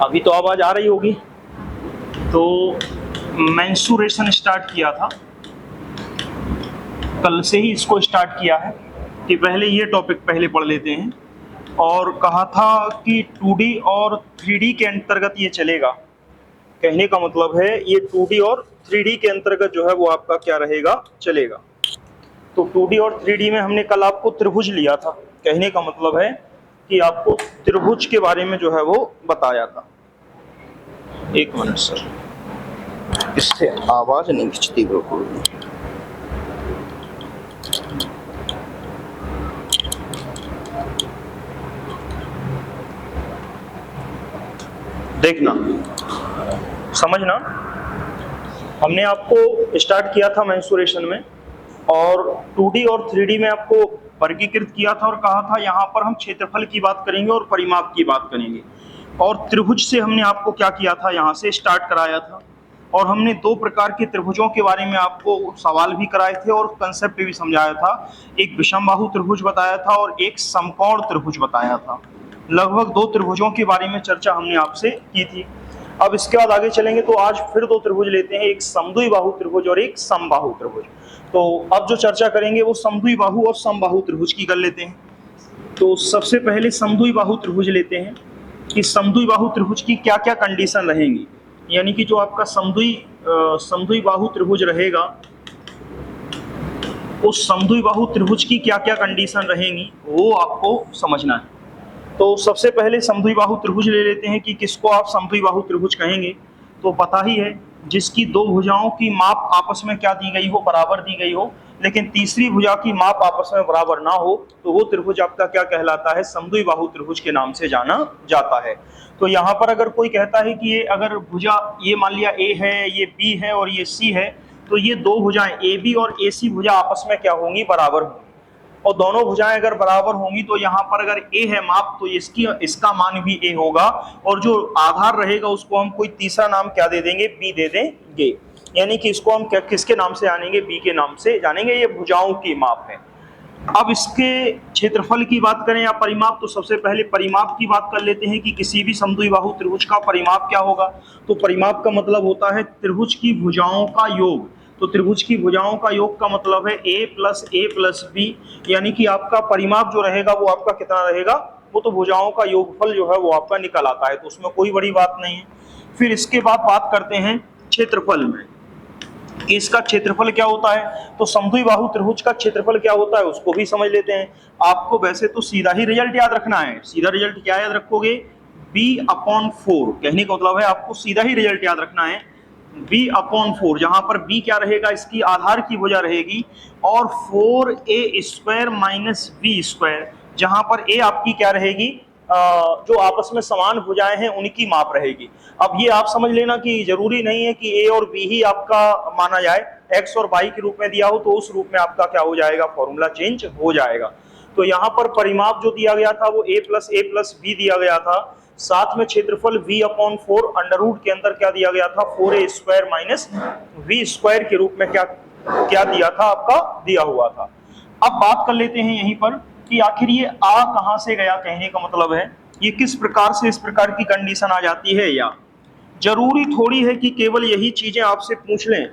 अभी तो आवाज आ रही होगी। तो मेंसुरेशन स्टार्ट किया था, कल से ही इसको स्टार्ट किया है कि पहले ये टॉपिक पहले पढ़ लेते हैं। और कहा था कि 2D और 3D के अंतर्गत ये चलेगा। कहने का मतलब है ये 2D और 3D के अंतर्गत जो है वो आपका क्या रहेगा, चलेगा। तो 2D और 3D में हमने कल आपको त्रिभुज लिया था। कहने का मतलब है कि आपको त्रिभुज के बारे में जो है वो बताया था। एक मिनट सर, इससे आवाज नहीं खिंचती बिल्कुल। देखना, समझना, हमने आपको स्टार्ट किया था मेंसुरेशन में और 2D और 3D में आपको वर्गीकृत किया था और कहा था यहाँ पर हम क्षेत्रफल की बात करेंगे और परिमाप की बात करेंगे। और त्रिभुज से हमने आपको क्या किया था, यहाँ से स्टार्ट कराया था। और हमने दो प्रकार के त्रिभुजों के बारे में आपको सवाल भी कराए थे और कंसेप्ट भी समझाया था। एक विषमबाहु त्रिभुज बताया था और एक समकोण त्रिभुज बताया था। लगभग दो त्रिभुजों के बारे में चर्चा हमने आपसे की थी। अब इसके बाद आगे चलेंगे तो आज फिर दो त्रिभुज लेते हैं, एक समद्विबाहु त्रिभुज और एक समबाहु त्रिभुज। तो अब जो चर्चा करेंगे वो समद्विबाहु और समबाहु त्रिभुज की कर लेते हैं। तो सबसे पहले समद्विबाहु त्रिभुज लेते हैं कि समद्विबाहु त्रिभुज की क्या क्या कंडीशन रहेंगी, यानी कि जो आपका समद्विबाहु त्रिभुज रहेगा उस समद्विबाहु त्रिभुज की क्या क्या कंडीशन रहेंगी वो आपको समझना है। तो सबसे पहले समद्विबाहु त्रिभुज ले लेते हैं कि किसको आप समद्विबाहु त्रिभुज कहेंगे। तो पता ही है, जिसकी दो भुजाओं की माप आपस में क्या दी गई हो, बराबर दी गई हो, लेकिन तीसरी भुजा की माप आपस में बराबर ना हो, तो वो त्रिभुज आपका क्या कहलाता है, समद्विबाहु त्रिभुज के नाम से जाना जाता है। तो यहाँ पर अगर कोई कहता है कि ये अगर भुजा, ये मान लिया A है, ये B है और ये C है, तो ये दो भुजाएं AB और AC भुजा आपस में क्या होंगी, बराबर होंगी। और दोनों भुजाएं अगर बराबर होंगी तो यहाँ पर अगर A है माप तो इसका मान भी A होगा, और जो आधार रहेगा उसको हम कोई तीसरा नाम क्या दे देंगे, B दे देंगे। यानी कि इसको हम किसके नाम से जानेंगे, B के नाम से जानेंगे। ये भुजाओं की माप है। अब इसके क्षेत्रफल की बात करें या परिमाप, तो सबसे पहले परिमाप की बात कर लेते हैं कि किसी भी समद्विबाहु त्रिभुज का परिमाप क्या होगा। तो परिमाप का मतलब होता है त्रिभुज की भुजाओं का योग। तो त्रिभुज की भुजाओं का योग का मतलब है a प्लस b, यानी कि आपका परिमाप जो रहेगा वो आपका कितना रहेगा, वो तो भुजाओं का योगफल जो है वो आपका निकल आता है। तो उसमें कोई बड़ी बात नहीं है। फिर इसके बाद बात करते हैं क्षेत्रफल में, इसका क्षेत्रफल क्या होता है। तो समद्विबाहु त्रिभुज का क्षेत्रफल क्या होता है उसको भी समझ लेते हैं। आपको वैसे तो सीधा ही रिजल्ट याद रखना है। सीधा रिजल्ट क्या याद रखोगे, b/4। कहने का मतलब है आपको सीधा ही रिजल्ट याद रखना है, b/4। जहां पर b क्या रहेगा, इसकी आधार की भुजा रहेगी, और 4a² - b², जहां पर a आपकी क्या रहेगी, जो आपस में समान भुजाएं हैं उनकी माप रहेगी। अब ये आप समझ लेना कि जरूरी नहीं है कि a और b ही आपका माना जाए, x और y के रूप में दिया हो तो उस रूप में आपका क्या हो जाएगा, फॉर्मूला चेंज हो जाएगा। तो यहाँ पर परिमाप जो दिया गया था वो a + b दिया गया था, साथ में क्षेत्रफल v/4 अंडर रूट के अंदर क्या दिया गया था, 4a² - b² के रूप में क्या दिया था, आपका दिया हुआ था। अब बात कर लेते हैं यहीं पर कि आखिर ये आ कहां से गया। कहने का मतलब है ये किस प्रकार से इस प्रकार की कंडीशन आ जाती है, या जरूरी थोड़ी है कि केवल यही चीजें आपसे पूछ लें।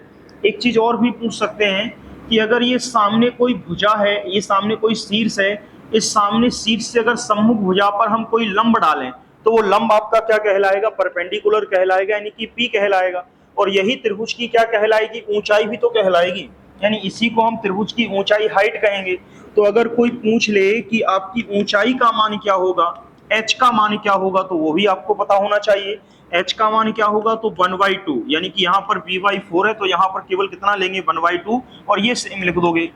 एक चीज और भी पूछ सकते हैं कि अगर ये सामने कोई भुजा है, ये सामने कोई शीर्ष है, इस सामने शीर्ष से अगर सम्मुख भुजा पर हम कोई लंब डालें तो वो लंब आपका क्या कहलाएगा, परपेंडिकुलर कहलाएगा, यानी कि P कहलाएगा। और यही त्रिभुज की क्या कहलाएगी, ऊंचाई भी तो कहलाएगी, यानी इसी को हम त्रिभुज की ऊंचाई, हाइट कहेंगे। तो अगर कोई पूछ ले कि आपकी ऊंचाई का मान क्या होगा, h का मान क्या होगा, तो वो भी आपको पता होना चाहिए। h का मान क्या होगा, तो 1/2, यानी कि यहाँ पर b/4 है तो यहाँ पर केवल कितना लेंगे, 1/2, और ये सेम लिख दोगे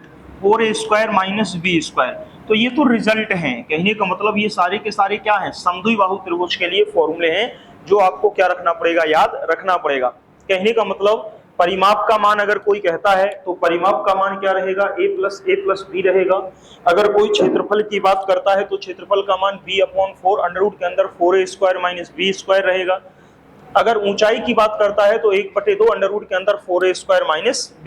4a² - b²। तो ये तो रिजल्ट हैं। कहने का मतलब ये सारे के सारे क्या हैं, समद्विबाहु त्रिभुज के लिए फॉर्मूले हैं जो आपको क्या रखना पड़ेगा, याद रखना पड़ेगा। कहने का मतलब परिमाप का मान अगर कोई कहता है तो परिमाप का मान क्या रहेगा, a + b रहेगा। अगर कोई क्षेत्रफल की बात करता है तो क्षेत्रफल का मान b/4 अंडर रूट के अंदर 4a² - b² रहेगा। अगर ऊंचाई की बात करता है तो 1/2 अंडर रूट के अंदर 4a² -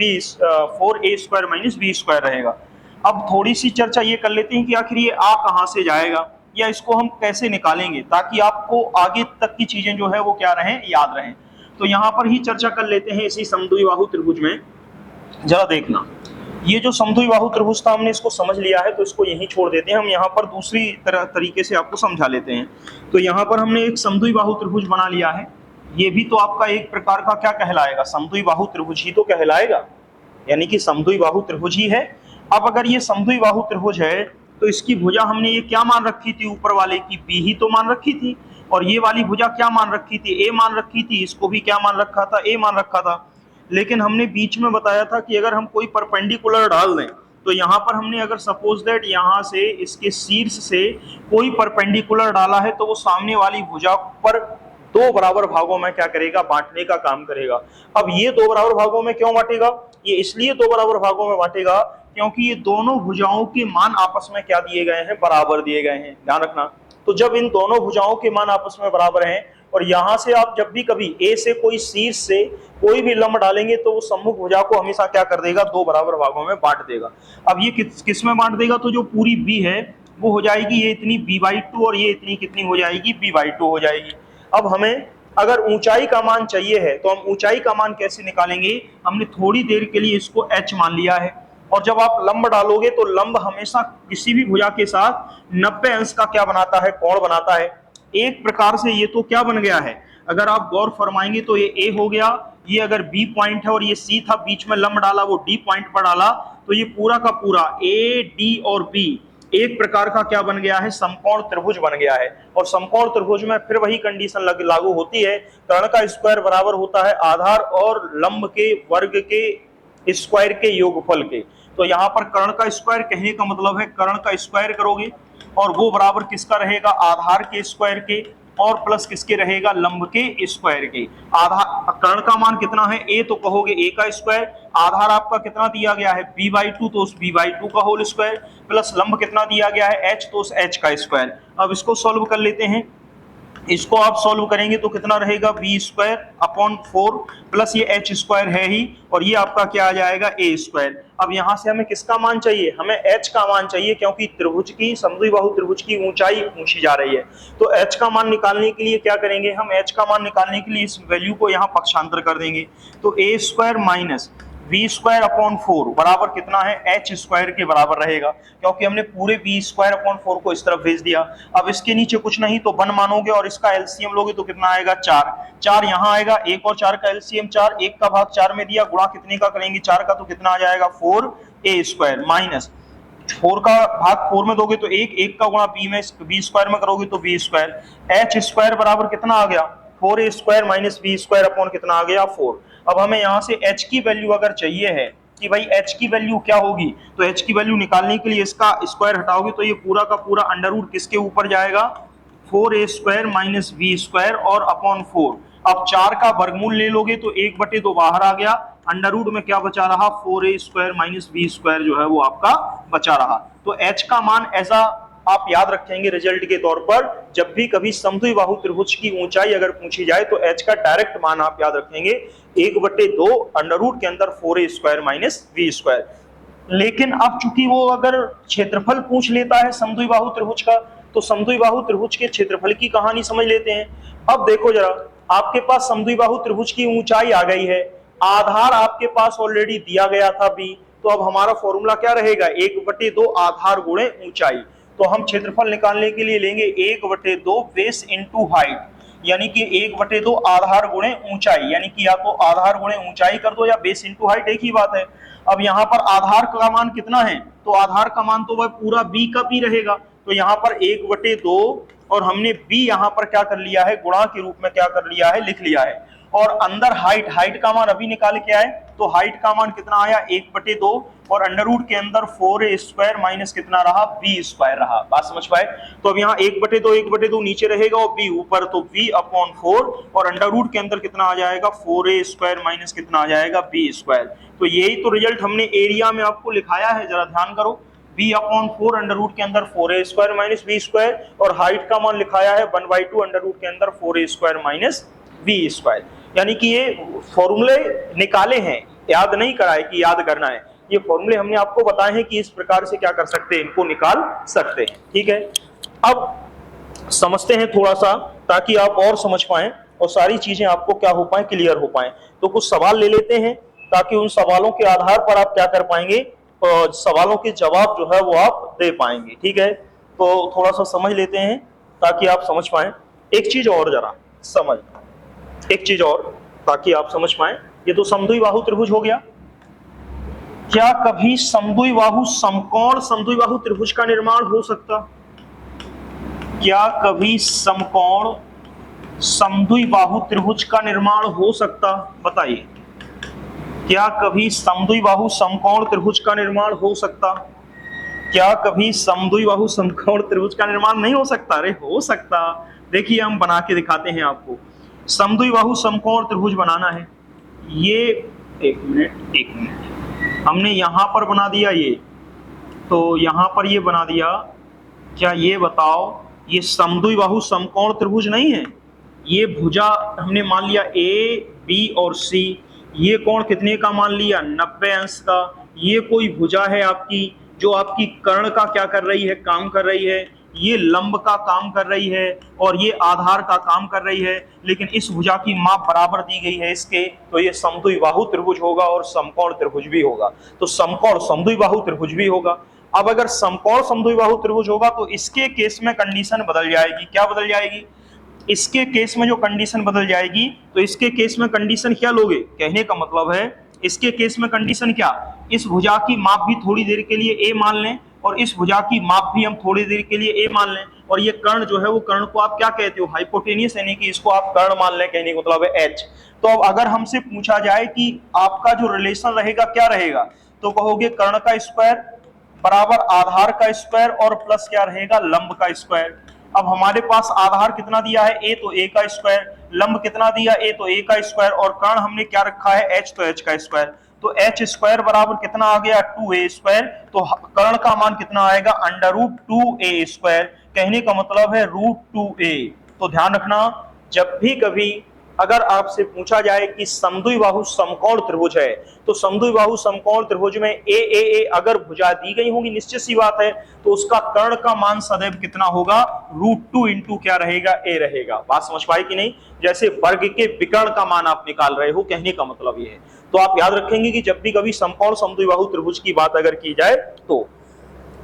b² रहेगा। अब थोड़ी सी चर्चा ये कर लेते हैं कि आखिर ये आ कहां से जाएगा। या इसको हम कैसे निकालेंगे, ताकि आपको आगे तक की चीजें जो है वो क्या रहें, याद रहें। तो यहाँ पर ही चर्चा कर लेते हैं इसी समद्विबाहु त्रिभुज में। जरा देखना, ये जो समद्विबाहु त्रिभुज था हमने इसको समझ लिया है, तो इसको यहीं छोड़ देते हैं। हम यहाँ पर दूसरी तरीके से आपको समझा लेते हैं। तो यहाँ पर हमने एक समद्विबाहु त्रिभुज बना लिया है। ये भी तो आपका एक प्रकार का क्या कहलाएगा, समद्विबाहु त्रिभुज ही तो कहलाएगा, यानी कि समद्विबाहु त्रिभुज ही है। अब अगर ये समद्विबाहु त्रिभुज है तो इसकी भुजा हमने ये क्या मान रखी थी, ऊपर वाले की बी ही तो मान रखी थी, और ये वाली भुजा क्या मान रखी थी, ए मान रखी थी। इसको भी क्या मान रखा था, ए मान रखा था। लेकिन हमने बीच में बताया था कि अगर हम कोई परपेंडिकुलर डाल दें, तो यहाँ पर हमने अगर सपोज दैट यहाँ से इसके शीर्ष से कोई परपेंडिकुलर डाला है, तो वो सामने वाली भुजा पर दो बराबर भागों में क्या करेगा, बांटने का काम करेगा। अब ये दो बराबर भागों में क्यों बांटेगा, ये इसलिए दो बराबर भागों में बांटेगा क्योंकि ये दोनों भुजाओं के मान आपस में क्या दिए गए हैं, बराबर दिए गए हैं, ध्यान रखना। तो जब इन दोनों भुजाओं के मान आपस में बराबर हैं, और यहां से आप जब भी कभी ए से कोई शीर्ष से कोई भी लंब डालेंगे, तो वो सम्मुख भुजा को हमेशा क्या कर देगा, दो बराबर भागों में बांट देगा। अब ये किस में बांट देगा, तो जो पूरी बी है वो हो जाएगी ये इतनी b/2, और ये इतनी कितनी हो जाएगी, b/2 हो जाएगी। अब हमें अगर ऊंचाई का मान चाहिए है, तो हम ऊंचाई का मान कैसे निकालेंगे, हमने थोड़ी देर के लिए इसको h मान लिया है। और जब आप लंब डालोगे तो लंब हमेशा किसी भी भुजा के साथ 90 अंश का क्या बनाता है, कोण बनाता है। एक प्रकार से ये तो क्या बन गया है, अगर आप गौर फरमाएंगे तो ये ए हो गया, ये अगर बी पॉइंट है और ये सी था, बीच में लंब डाला वो डी पॉइंट पर डाला, तो ये पूरा का पूरा ए डी और बी एक प्रकार का क्या बन गया है, समकोण त्रिभुज बन गया है। और समकोण त्रिभुज में फिर वही कंडीशन लागू होती है, कर्ण का स्क्वायर बराबर होता है आधार और लंब के वर्ग के स्क्वायर के योगफल के। तो यहाँ पर कर्ण का स्क्वायर कहने का मतलब है कर्ण का स्क्वायर करोगे और वो बराबर किसका रहेगा, आधार के स्क्वायर के, और प्लस किसके रहेगा, लंब के स्क्वायर के। आधार कर्ण का मान कितना है, ए, तो कहोगे ए का स्क्वायर, आधार आपका कितना दिया गया है b/2, तो उस b/2 का होल स्क्वायर, प्लस लंब कितना दिया गया है h, तो उस h का स्क्वायर। अब इसको सॉल्व कर लेते हैं। इसको आप सॉल्व करेंगे तो कितना रहेगा, b²/4 प्लस ये h² है ही, और ये आपका क्या आ जाएगा, a²। अब यहां से हमें किसका मान चाहिए, हमें h का मान चाहिए, क्योंकि त्रिभुज की, समद्विबाहु त्रिभुज की ऊंचाई पूछी जा रही है। तो h का मान निकालने के लिए क्या करेंगे, हम h का मान निकालने के लिए इस वैल्यू को यहाँ पक्षांतर कर देंगे। तो a² माइनस v²/4 बराबर कितना है, h² के बराबर रहेगा, क्योंकि हमने पूरे v²/4 को इस तरफ भेज दिया। अब इसके नीचे कुछ नहीं तो 1 मानोगे और इसका एलसीएम लोगे तो कितना आएगा, 4 यहाँ आएगा, 1 और 4 का एलसीएम 4, 1 का भाग 4 में दिया, गुणा कितने का करेंगे, 4 का, तो कितना आ जाएगा 4a² माइनस 4 का भाग 4 में दोगे तो 1 का गुणा b² में करोगे तो b², h² बराबर कितना आ गया, 4a² माइनस b² कितना आ गया, 4। अब हमें यहाँ से h की वैल्यू अगर चाहिए है कि भाई h की वैल्यू क्या होगी, तो h की वैल्यू निकालने के लिए इसका स्क्वायर हटाओगे तो ये पूरा का पूरा अंडर रूट किसके ऊपर जाएगा, 4a² माइनस b² और अपॉन 4। अब 4 का वर्गमूल ले लोगे तो 1/2 बाहर आ गया, अंडर रूट में क्या बचा रहा, 4a² माइनस b² जो है वो आपका बचा रहा। तो h का मान ऐसा आप याद रखेंगे रिजल्ट के तौर पर, जब भी कभी समद्विबाहु त्रिभुज की ऊंचाई अगर पूछी जाए तो h का डायरेक्ट मान आप याद रखेंगे 1/2 अंडर रूट के अंदर 4a² माइनस b²। लेकिन अब चूंकि वो अगर क्षेत्रफल पूछ लेता है समद्विबाहु त्रिभुज का, तो समद्विबाहु त्रिभुज के क्षेत्रफल की कहानी समझ लेते हैं। अब देखो जरा, आपके पास समद्विबाहु त्रिभुज की ऊंचाई आ गई है, आधार आपके पास ऑलरेडी दिया गया था b, तो अब हमारा फॉर्मूला क्या रहेगा, 1/2 आधार गुणे ऊंचाई। तो हम क्षेत्रफल निकालने के लिए लेंगे 1/2 बेस इंटू हाइट, यानी कि 1/2 आधार गुणे ऊंचाई, यानी कि या तो आधार गुणे ऊंचाई कर दो या बेस इंटू हाइट, एक ही बात है। अब यहाँ पर आधार का मान कितना है, तो आधार का मान तो वह पूरा b का b रहेगा, तो यहाँ पर 1/2 और हमने b यहाँ पर क्या कर लिया है, गुणा के रूप में क्या कर लिया है, लिख लिया है। और अंदर हाइट का मान अभी निकाल के आए, तो हाइट का मान कितना आया, 1/2 और अंडर रूट के अंदर 4a² माइनस कितना रहा, b² रहा। बात समझ पाए। तो अब यहाँ 1/2 नीचे रहेगा और b ऊपर, तो b/4 और अंडर रूट के अंदर कितना आ जाएगा, 4a² माइनस कितना आ जाएगा, b²। तो यही तो रिजल्ट हमने एरिया में आपको लिखाया है, जरा ध्यान करो, b/4 अंडर रूट के अंदर 4a² माइनस b², और हाइट का मान लिखाया है 1/2 अंडर रूट के अंदर 4a² माइनस b²। यानी कि ये फॉर्मूले निकाले हैं, याद नहीं कराए कि याद करना है, ये फॉर्मूले हमने आपको बताए हैं कि इस प्रकार से क्या कर सकते हैं, इनको निकाल सकते हैं। ठीक है। अब समझते हैं थोड़ा सा, ताकि आप और समझ पाएं और सारी चीजें आपको क्या हो पाए, क्लियर हो पाए। तो कुछ सवाल ले लेते हैं, ताकि उन सवालों के आधार पर आप क्या कर पाएंगे, सवालों के जवाब जो है वो आप दे पाएंगे। ठीक है, तो थोड़ा सा समझ लेते हैं ताकि आप समझ पाए। एक चीज और जरा समझ, एक चीज और ताकि आप समझ पाए। ये तो समद्विबाहु त्रिभुज हो गया। क्या कभी समद्विबाहु समकोण समद्विबाहु त्रिभुज का निर्माण हो सकता? क्या कभी समकोण समद्विबाहु त्रिभुज का निर्माण हो सकता? बताइए, क्या कभी समद्विबाहु समकोण त्रिभुज का निर्माण हो सकता? क्या कभी समद्विबाहु समकोण त्रिभुज का निर्माण नहीं हो सकता? अरे हो सकता। देखिए हम बना के दिखाते हैं आपको। समद्विबाहु समकोण त्रिभुज बनाना है। ये एक मिनट हमने यहां पर बना दिया, ये तो यहां पर ये बना दिया। क्या ये बताओ, ये समद्विबाहु समकोण त्रिभुज नहीं है? ये भुजा हमने मान लिया ए बी और सी, ये कोण कितने का मान लिया? 90 अंश का। ये कोई भुजा है आपकी, जो आपकी कर्ण का क्या कर रही है, काम कर रही है। ये लंब का काम कर रही है और ये आधार का काम कर रही है, लेकिन इस भुजा की माप बराबर दी गई है इसके, तो ये समद्विबाहु त्रिभुज होगा और समकोण त्रिभुज भी होगा। तो समकोण समद्विबाहु त्रिभुज भी होगा। अब अगर समकोण समद्विबाहु त्रिभुज होगा तो इसके केस में कंडीशन बदल जाएगी। क्या बदल जाएगी? इसके केस में जो कंडीशन बदल जाएगी, तो इसके केस में कंडीशन क्या लोगे? कहने का मतलब है इसके केस में कंडीशन क्या, इस भुजा की माप भी थोड़ी देर के लिए ए मान लें और इस भुजा की माप भी हम थोड़ी देर के लिए ए मान लें, और ये कर्ण जो है वो कर्ण को आप क्या कहते हो? हाइपोटेनियस, यानी कि इसको आप कर्ण मान लें, कहने का मतलब है एच। तो अब अगर हमसे पूछा जाए कि आपका जो रिलेशन रहेगा क्या रहेगा, तो कहोगे कर्ण का स्क्वायर बराबर आधार का स्क्वायर और प्लस क्या रहेगा? लंब का स्क्वायर। अब हमारे पास आधार कितना दिया है? ए, तो ए का स्क्वायर। लंब कितना दिया? ए, तो ए का स्क्वायर। और कर्ण हमने क्या रखा है? एच, तो एच का स्क्वायर। तो एच स्क्वायर बराबर कितना आ गया? 2a square. तो कर्ण का मान कितना आएगा? √2a square. कहने का मतलब है √2a। तो ध्यान रखना, जब भी कभी अगर आपसे पूछा जाए कि समद्विबाहु समकोण त्रिभुज है, तो समद्विबाहु समकोण त्रिभुज में ए अगर भुजा दी गई होगी, निश्चित सी बात है, तो उसका कर्ण का मान सदैव कितना होगा? √2 इंटू क्या रहेगा? ए रहेगा। बात समझ पाए कि नहीं? जैसे वर्ग के विकर्ण का मान आप निकाल रहे हो, कहने का मतलब ये है। तो आप याद रखेंगे कि जब भी कभी समकोण समद्विबाहु त्रिभुज की बात अगर की जाए तो।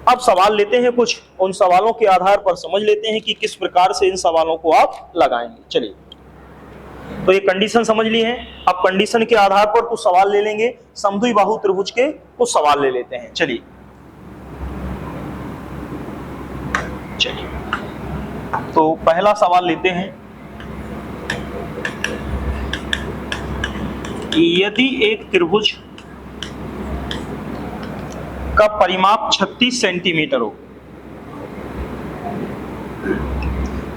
अब सवाल लेते हैं कुछ, उन सवालों के आधार पर समझ लेते हैं कि किस प्रकार से इन सवालों को आप लगाएंगे। चलिए, तो ये कंडीशन समझ ली है। अब कंडीशन के आधार पर कुछ सवाल ले लेंगे, समद्विबाहु त्रिभुज के कुछ सवाल ले लेते हैं। चलिए तो पहला सवाल लेते हैं। यदि एक त्रिभुज का परिमाप 36 सेंटीमीटर हो,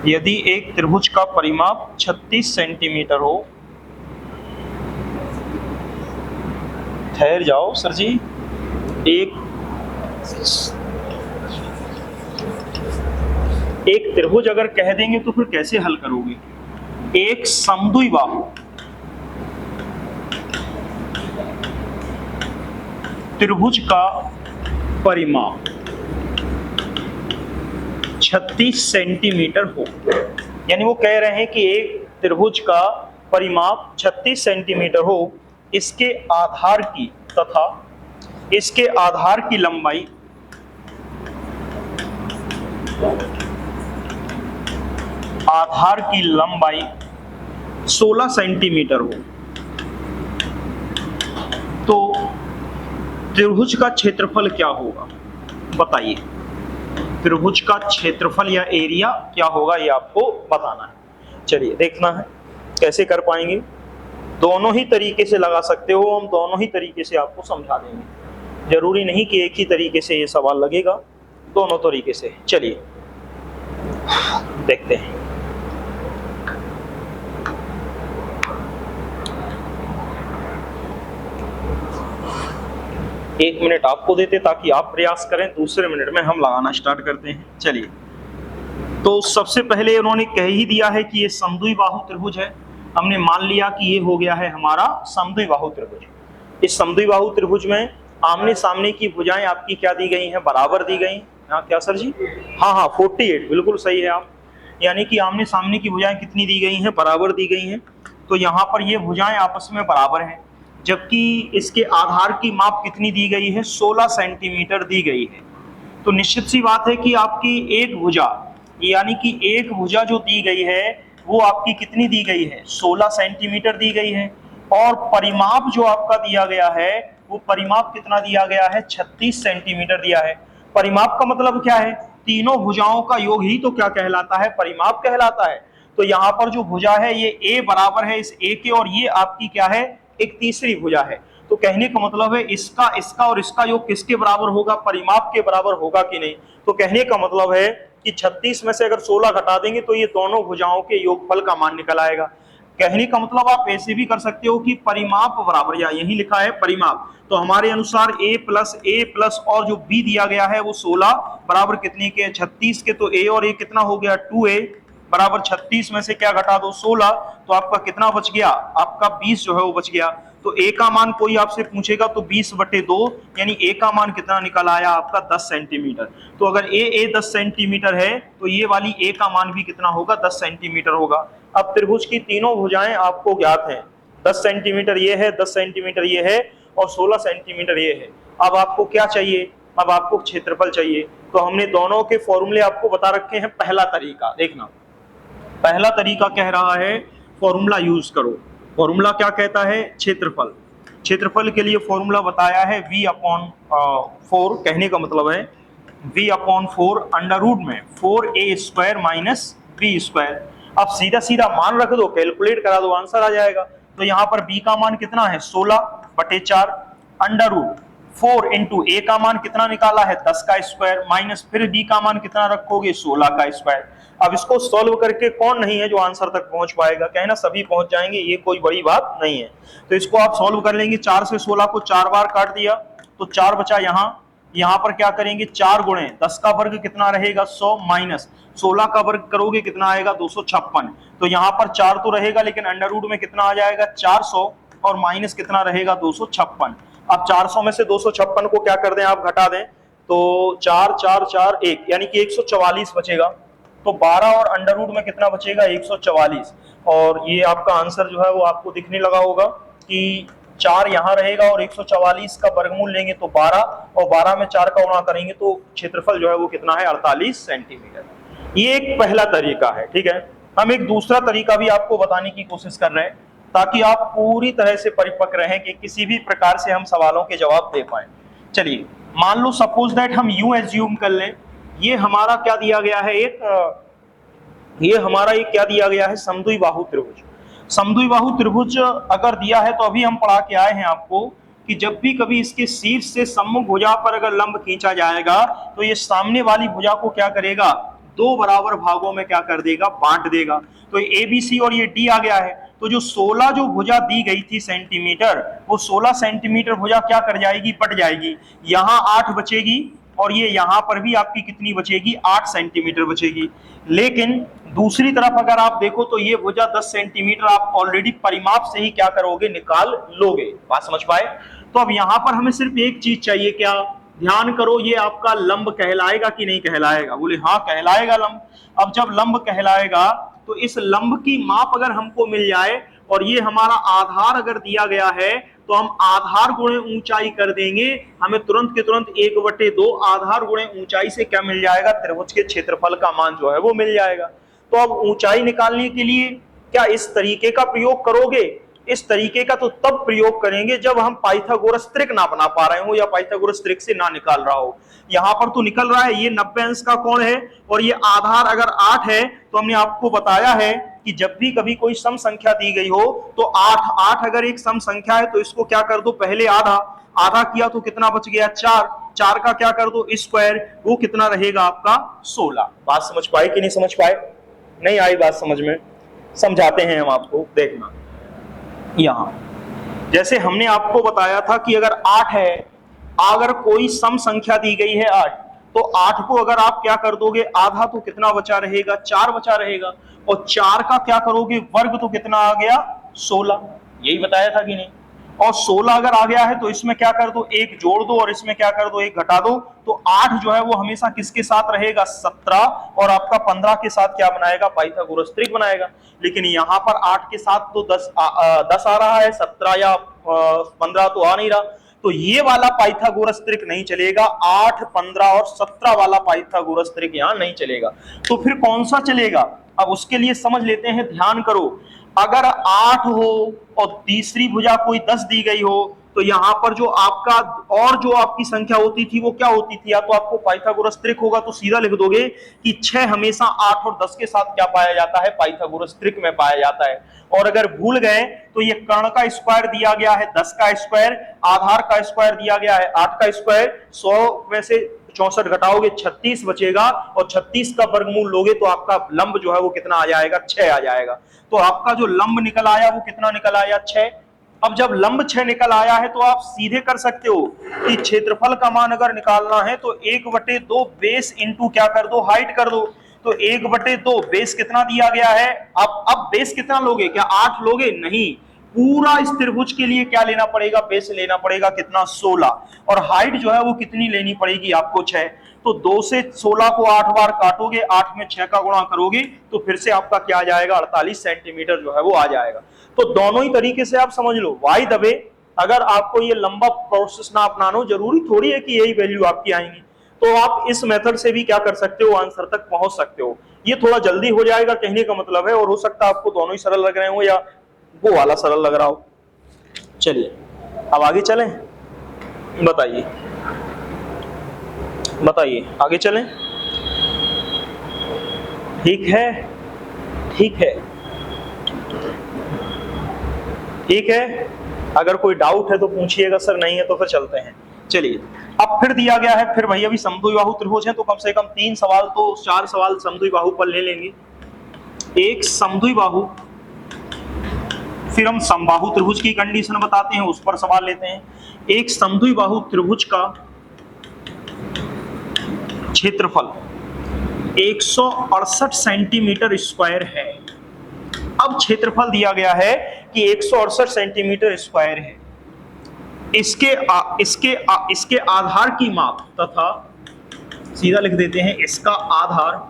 यदि एक त्रिभुज का परिमाप 36 सेंटीमीटर हो, ठहर जाओ सर जी, एक त्रिभुज अगर कह देंगे तो फिर कैसे हल करोगे? एक समद्विबाहु त्रिभुज का परिमाप 36 सेंटीमीटर हो, यानी वो कह रहे हैं कि एक त्रिभुज का परिमाप 36 सेंटीमीटर हो, इसके आधार की तथा इसके आधार की लंबाई 16 सेंटीमीटर हो, तो त्रिभुज का क्षेत्रफल क्या होगा? बताइए, त्रिभुज का क्षेत्रफल या एरिया क्या होगा, ये आपको बताना है। चलिए देखना है कैसे कर पाएंगे। दोनों ही तरीके से लगा सकते हो, हम दोनों ही तरीके से आपको समझा देंगे। जरूरी नहीं कि एक ही तरीके से ये सवाल लगेगा, दोनों तरीके से। चलिए देखते हैं। एक मिनट आपको देते ताकि आप प्रयास करें, दूसरे मिनट में हम लगाना स्टार्ट करते हैं। चलिए, तो सबसे पहले उन्होंने कह ही दिया है कि ये समद्विबाहु त्रिभुज है। हमने मान लिया कि ये हो गया है हमारा समद्विबाहु त्रिभुज। इस समद्विबाहु त्रिभुज में आमने सामने की भुजाएं आपकी क्या दी गई हैं? बराबर दी गई। हाँ क्या सर जी? हाँ 48, बिल्कुल सही है आप। यानी कि आमने सामने की भुजाएं कितनी दी गई हैं, बराबर दी गई हैं। तो यहाँ पर ये भुजाएं आपस में बराबर हैं, जबकि इसके आधार की माप कितनी दी गई है, 16 सेंटीमीटर दी गई है। तो निश्चित सी बात है कि आपकी एक भुजा, यानी कि एक भुजा जो दी गई है वो आपकी कितनी दी गई है, 16 सेंटीमीटर दी गई है। और परिमाप जो आपका दिया गया है वो परिमाप कितना दिया गया है, 36 सेंटीमीटर दिया है। परिमाप का मतलब क्या है, तीनों भुजाओं का योग ही तो क्या कहलाता है, परिमाप कहलाता है। तो यहाँ पर जो भुजा है ये ए बराबर है इस ए के, और ये आपकी क्या है, एक तीसरी भुजा है। तो कहने का मतलब है इसका इसका और इसका योग किसके बराबर होगा, परिमाप के बराबर होगा कि नहीं। तो कहने का मतलब है कि 36 में से अगर 16 घटा देंगे तो ये दोनों भुजाओं के योगफल का मान निकल आएगा। कहने का मतलब आप ऐसे भी कर सकते हो कि परिमाप बराबर, या यही लिखा है परिमाप, तो हमारे अनुसार a प्लस और जो b दिया गया है वो 16 बराबर कितने के, 36 के। तो a और a कितना हो गया, 2a बराबर 36 में से क्या घटा दो, 16, तो आपका कितना बच गया, आपका 20 जो है वो बच गया। तो a का मान कोई आपसे पूछेगा तो 20/2, यानी a का मान कितना निकल आया आपका, 10 सेंटीमीटर। तो अगर a 10 सेंटीमीटर है तो ये वाली a का मान भी कितना होगा, 10 सेंटीमीटर होगा। अब त्रिभुज की तीनों भुजाएं आपको ज्ञात हैं, 10 सेंटीमीटर ये है, 10 सेंटीमीटर ये है और 16 सेंटीमीटर ये है। अब आपको क्या चाहिए, अब आपको क्षेत्रफल चाहिए। तो हमने दोनों के फॉर्मूले आपको बता रखे हैं। पहला तरीका देखना, पहला तरीका कह रहा है फॉर्मूला यूज करो। फॉर्मूला क्या कहता है, क्षेत्रफल। क्षेत्रफल के लिए फॉर्मूला बताया है v/4, कहने का मतलब है v/4 अंडर रूट में 4a² माइनस b²। अब सीधा सीधा मान रख दो, कैलकुलेट करा दो, आंसर आ जाएगा। तो यहाँ पर b का मान कितना है, 16/4 अंडर रूट 4 इंटू a का मान कितना निकाला है, 10 का स्क्वायर, माइनस फिर b का मान कितना रखोगे, 16 का स्क्वायर। अब इसको सॉल्व करके कौन नहीं है जो आंसर तक पहुंच पाएगा, कहना सभी पहुंच जाएंगे, ये कोई बड़ी बात नहीं है। तो इसको आप सॉल्व कर लेंगे, 4 से 16 को 4 बार काट दिया तो 4 बचा। यहाँ पर क्या करेंगे, 4 गुणे 10 का वर्ग कितना रहेगा, 100, माइनस 16 का वर्ग करोगे कितना आएगा, 256। तो यहाँ पर 4 तो रहेगा लेकिन अंडर रूट में कितना आ जाएगा, 400, और माइनस कितना रहेगा, 256। अब 400 में से 256 को क्या कर दें आप, घटा दें, तो 4 4 4 1 यानी कि 144 बचेगा। तो 12 और अंडर रूट में कितना बचेगा, 144। और ये आपका आंसर जो है वो आपको दिखने लगा होगा कि 4 यहाँ रहेगा और 144 का वर्गमूल लेंगे तो 12, और 12 में 4 का गुणा करेंगे तो क्षेत्रफल जो है वो कितना है, 48 सेंटीमीटर। ये एक पहला तरीका है, ठीक है। हम एक दूसरा तरीका भी आपको बताने की कोशिश कर रहे हैं ताकि आप पूरी तरह से परिपक्व रहें कि किसी भी प्रकार से हम सवालों के जवाब दे पाए। चलिए मान लो सपोज दैट हम यूं एज्यूम कर लें, ये हमारा क्या दिया गया है, ये हमारा एक क्या दिया गया है, समद्विबाहु त्रिभुज। समद्विबाहु त्रिभुज अगर दिया है तो अभी हम पढ़ा के आए हैं आपको कि जब भी कभी इसके शीर्ष से सम्मुख भुजा पर अगर लंब खींचा जाएगा तो ये सामने वाली भुजा को क्या करेगा, 2 बराबर भागों में क्या कर देगा, बांट देगा। तो ए बी सी और ये डी आ गया है। तो जो 16 जो भुजा दी गई थी सेंटीमीटर, वो 16 सेंटीमीटर भुजा क्या कर जाएगी, पट जाएगी। यहाँ 8 बचेगी और ये यहाँ पर भी आपकी कितनी बचेगी, 8 सेंटीमीटर बचेगी। लेकिन दूसरी तरफ अगर आप देखो तो ये भुजा 10 सेंटीमीटर आप ऑलरेडी परिमाप से ही क्या करोगे, निकाल लोगे। बात समझ पाए। तो अब यहाँ पर हमें सिर्फ एक चीज चाहिए, क्या, ध्यान करो, ये आपका लंब कहलाएगा कि नहीं कहलाएगा, बोले हाँ कहलाएगा लंब। अब जब लंब कहलाएगा तो इस लंब की माप अगर हमको मिल जाए और ये हमारा आधार अगर दिया गया है तो हम आधार गुणे ऊंचाई कर देंगे, हमें तुरंत के तुरंत 1/2 आधार गुणे ऊंचाई से क्या मिल जाएगा, त्रिभुज के क्षेत्रफल का मान जो है वो मिल जाएगा। तो अब ऊंचाई निकालने के लिए क्या इस तरीके का प्रयोग करोगे, इस तरीके का तो तब प्रयोग करेंगे जब हम पाइथागोरस त्रिक ना बना पा रहे हो या पाइथागोरस त्रिक से ना निकाल रहा हो। यहाँ पर तो निकल रहा है, ये 90 अंश का कोण है और ये आधार अगर 8 है तो हमने आपको बताया है कि जब भी कभी कोई सम संख्या दी गई हो तो 8 अगर एक सम संख्या है तो इसको क्या कर दो, पहले आधा किया तो कितना बच गया, 4 का क्या कर दो स्क्वायर, वो कितना रहेगा आपका 16। बात समझ पाए कि नहीं समझ पाए, नहीं आई बात समझ में, समझाते हैं हम आपको। देखना यहाँ जैसे हमने आपको बताया था कि अगर 8 है, अगर कोई सम संख्या दी गई है 8, तो 8 को अगर आप क्या कर दोगे आधा तो कितना बचा रहेगा, 4 बचा रहेगा, और 4 का क्या करोगे वर्ग तो कितना आ गया 16, यही बताया था कि नहीं। और 16 अगर आ गया है तो इसमें क्या कर दो, एक जोड़ दो और इसमें क्या कर दो, एक घटा दो। तो 8 जो है वो हमेशा किसके साथ रहेगा, 17, और आपका 15 के साथ क्या बनाएगा, पाइथागोरस त्रिक बनाएगा। लेकिन यहाँ पर 8 के साथ तो 10 आ रहा है, 17 या 15 तो आ नहीं रहा, तो ये वाला पाइथागोरस त्रिक नहीं चलेगा। 8, 15 और 17 वाला पाइथागोरस त्रिक यहाँ नहीं चलेगा। तो फिर कौन सा चलेगा, अब उसके लिए समझ लेते हैं, ध्यान करो। अगर 8 हो और तीसरी भुजा कोई 10 दी गई हो, तो यहां पर जो आपका और जो आपकी संख्या होती थी वो क्या होती थी, या तो आपको पाइथागोरस त्रिक होगा तो सीधा लिख दोगे कि 6 हमेशा 8 और 10 के साथ क्या पाया जाता है, पाइथागोरस त्रिक में पाया जाता है। और अगर भूल गए तो ये कर्ण का स्क्वायर दिया गया है 10 का स्क्वायर, आधार का स्क्वायर दिया गया है 8 का स्क्वायर, 100 में से 64 घटाओगे 36 बचेगा, और 36 का वर्गमूल लोगे तो आपका लंब जो है वो कितना आ जाएगा, 6 आ जाएगा। तो आपका जो लंब निकल आया वो कितना निकल आया, 6। अब जब लंब 6 निकल आया है तो आप सीधे कर सकते हो कि क्षेत्रफल का मान अगर निकालना है तो 1/2 बेस इंटू क्या कर दो, हाइट कर दो। तो 1/2 बेस कितना दिया गया है, अब बेस कितना लोगे, क्या 8 लोगे, नहीं, पूरा इस त्रिभुज के लिए क्या लेना पड़ेगा, बेस लेना पड़ेगा कितना, 16, और हाइट जो है वो कितनी लेनी पड़ेगी आपको, 6। तो 2 से 16 को 8 बार काटोगे, 8 में 6 का गुणा करोगे तो फिर से आपका क्या आ जाएगा, 48 सेंटीमीटर जो है वो आ जाएगा। तो दोनों ही तरीके से आप समझ लो, वाई दबे अगर आपको ये लंबा प्रोसेस ना अपनाना, जरूरी थोड़ी है कि यही वैल्यू आपकी आएंगी, तो आप इस मेथड से भी क्या कर सकते हो, आंसर तक पहुंच सकते हो। ये थोड़ा जल्दी हो जाएगा कहने का मतलब है, और हो सकता है आपको दोनों ही सरल लग रहे हो या वो वाला सरल लग रहा हो। चलिए अब आगे चलें, बताइए बताइए आगे चलें। ठीक है, ठीक है, ठीक है, अगर कोई डाउट है तो पूछिएगा, सर नहीं है तो फिर चलते हैं। चलिए अब फिर दिया गया है, फिर भैया भी समद्विबाहु त्रिभुज है तो कम से कम 3 सवाल तो 4 सवाल समद्विबाहु पर ले लेंगे। एक समद्विबाहु, फिर हम समबाहु त्रिभुज की कंडीशन बताते हैं, उस पर सवाल लेते हैं। एक समद्विबाहु त्रिभुज का क्षेत्रफल 168 सेंटीमीटर स्क्वायर है। अब क्षेत्रफल दिया गया है कि 168 सेंटीमीटर स्क्वायर है। इसके आधार की माप तथा, सीधा लिख देते हैं, इसका आधार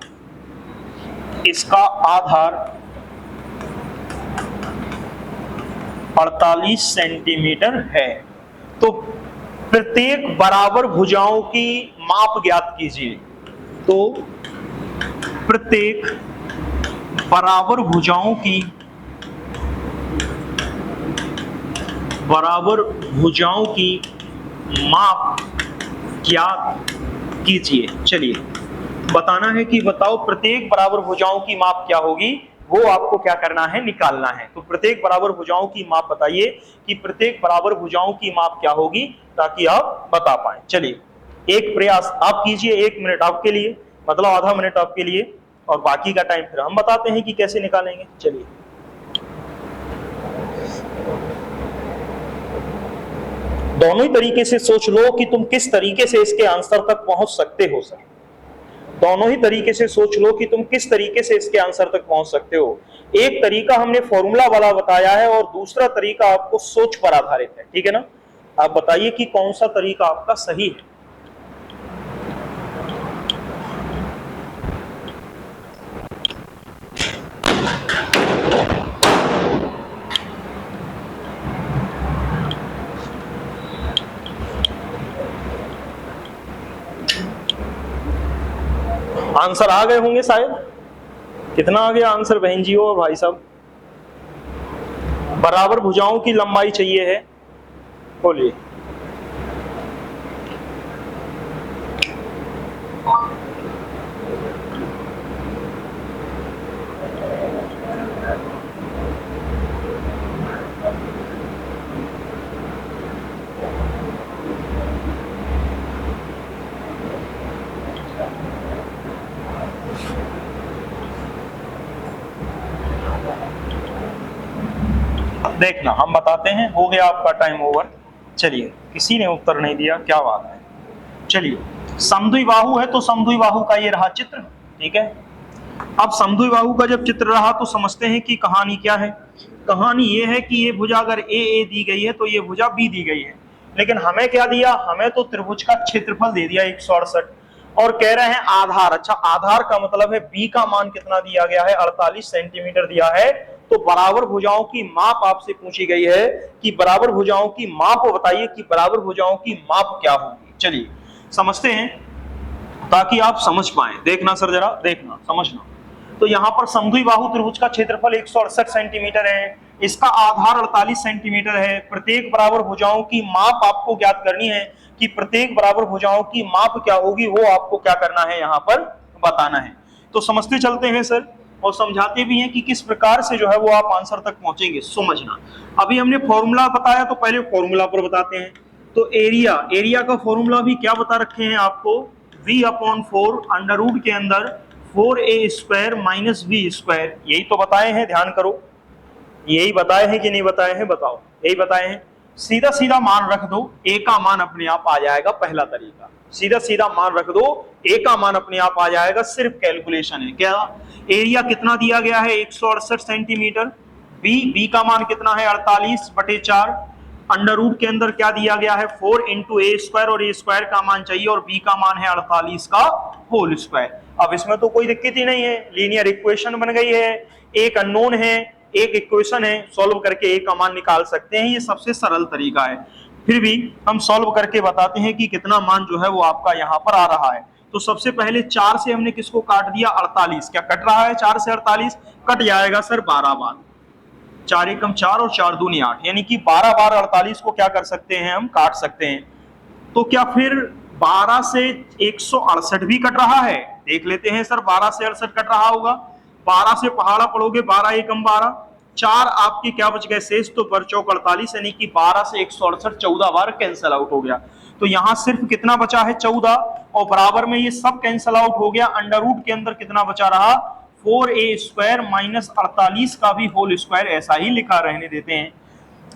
48 सेंटीमीटर है। तो प्रत्येक बराबर भुजाओं की माप ज्ञात कीजिए। तो प्रत्येक बराबर भुजाओं की माप ज्ञात कीजिए। चलिए बताना है कि बताओ प्रत्येक बराबर भुजाओं की माप क्या होगी, वो आपको क्या करना है, निकालना है। तो प्रत्येक बराबर भुजाओं की माप बताइए कि प्रत्येक बराबर भुजाओं की माप क्या होगी, ताकि आप बता पाए। चलिए एक प्रयास आप कीजिए, 1 मिनट आपके लिए, मतलब आधा मिनट आपके लिए, और बाकी का टाइम फिर हम बताते हैं कि कैसे निकालेंगे। चलिए दोनों ही तरीके से सोच लो कि तुम किस तरीके से इसके आंसर तक पहुंच सकते हो। सर दोनों ही तरीके से सोच लो कि तुम किस तरीके से इसके आंसर तक पहुंच सकते हो। एक तरीका हमने फॉर्मूला वाला बताया है और दूसरा तरीका आपको सोच पर आधारित है, ठीक है ना। आप बताइए कि कौन सा तरीका आपका सही है। आंसर आ गए होंगे शायद। कितना आ गया आंसर बहन जी और भाई साहब? बराबर भुजाओं की लंबाई चाहिए है, बोलिए। देखना हम बताते हैं। हो गया आपका टाइम ओवर। चलिए किसी ने उत्तर नहीं दिया, क्या बात है। चलिए समद्विबाहु है तो समद्विबाहु का ये रहा चित्र, ठीक है। अब समद्विबाहु का जब चित्र रहा तो समझते हैं कि कहानी क्या है। कहानी ये है कि ये भुजा अगर ए दी गई है तो ये भुजा बी दी गई है, लेकिन हमें क्या दिया, हमें तो त्रिभुज का क्षेत्रफल दे दिया 168 और कह रहे हैं आधार। अच्छा, आधार का मतलब है बी का मान कितना दिया गया है, 48 सेंटीमीटर दिया है। तो बराबर भुजाओं की माप आपसे पूछी गई है कि बराबर भुजाओं की माप बताइए कि बराबर भुजाओं की माप क्या होगी। चलिए समझते हैं ताकि आप समझ पाए। देखना सर, जरा देखना, समझना। तो यहाँ पर समद्विबाहु त्रिभुज का क्षेत्रफल 168 सेंटीमीटर है, इसका आधार 48 सेंटीमीटर है। प्रत्येक बराबर भुजाओं की माप आपको ज्ञात करनी है कि प्रत्येक बराबर भुजाओं की माप क्या होगी, वो आपको क्या करना है, यहाँ पर बताना है। तो समझते चलते हैं सर, और समझाते भी हैं कि किस प्रकार से जो है वो आप आंसर तक पहुंचेंगे। समझना, अभी हमने फॉर्मूला बताया तो पहले फॉर्मूला पर बताते हैं। तो एरिया का फॉर्मूला भी क्या बता रखे हैं आपको, v/4 अंडर रूट के अंदर 4a² माइनस v², यही तो बताए हैं, ध्यान करो। यही बताए हैं कि नहीं बताए हैं, बताओ। यही बताए हैं। सीधा सीधा मान रख दो, a का मान अपने आप आ जाएगा, पहला तरीका। सीधा सीधा मान रख दो, a का मान अपने आप आ जाएगा, सिर्फ कैलकुलेशन है। क्या एरिया कितना दिया गया है, 168 सेंटीमीटर। बी का मान कितना है, 48/4। अंडर रूट के अंदर क्या दिया गया है, 4 इंटू a², और a² का मान चाहिए और b का मान है 48 का होल स्क्वायर। अब इसमें तो कोई दिक्कत ही नहीं है, लीनियर इक्वेशन बन गई है। एक अननोन है, एक इक्वेशन है, सॉल्व करके a का मान निकाल सकते हैं। ये सबसे सरल तरीका है। फिर भी हम सॉल्व करके बताते हैं कि कितना मान जो है वो आपका यहाँ पर आ रहा है। तो सबसे पहले 4 से हमने किसको काट दिया, 48। क्या कट रहा है, 4 से 48 कट जाएगा सर 12 बार। 4 एकम 4 और 4 दूनी 8, यानी कि 12 बार 48 को क्या कर सकते हैं, हम काट सकते हैं। तो क्या फिर 12 से 168 भी कट रहा है, देख लेते हैं सर। 12 से 68 कट रहा होगा, 12 से पहाड़ा पढ़ोगे, 12 एकम 12, 4 आपके क्या बच गए शेष, तो बर चौक 48, यानी कि 12 से 168 14 बार कैंसिल आउट हो गया। तो यहाँ सिर्फ कितना बचा है, 14, और बराबर में ये सब कैंसिल आउट हो गया। अंडर रूट के अंदर कितना बचा रहा, 4a² माइनस 48 का भी होल स्क्वायर, ऐसा ही लिखा रहने देते हैं।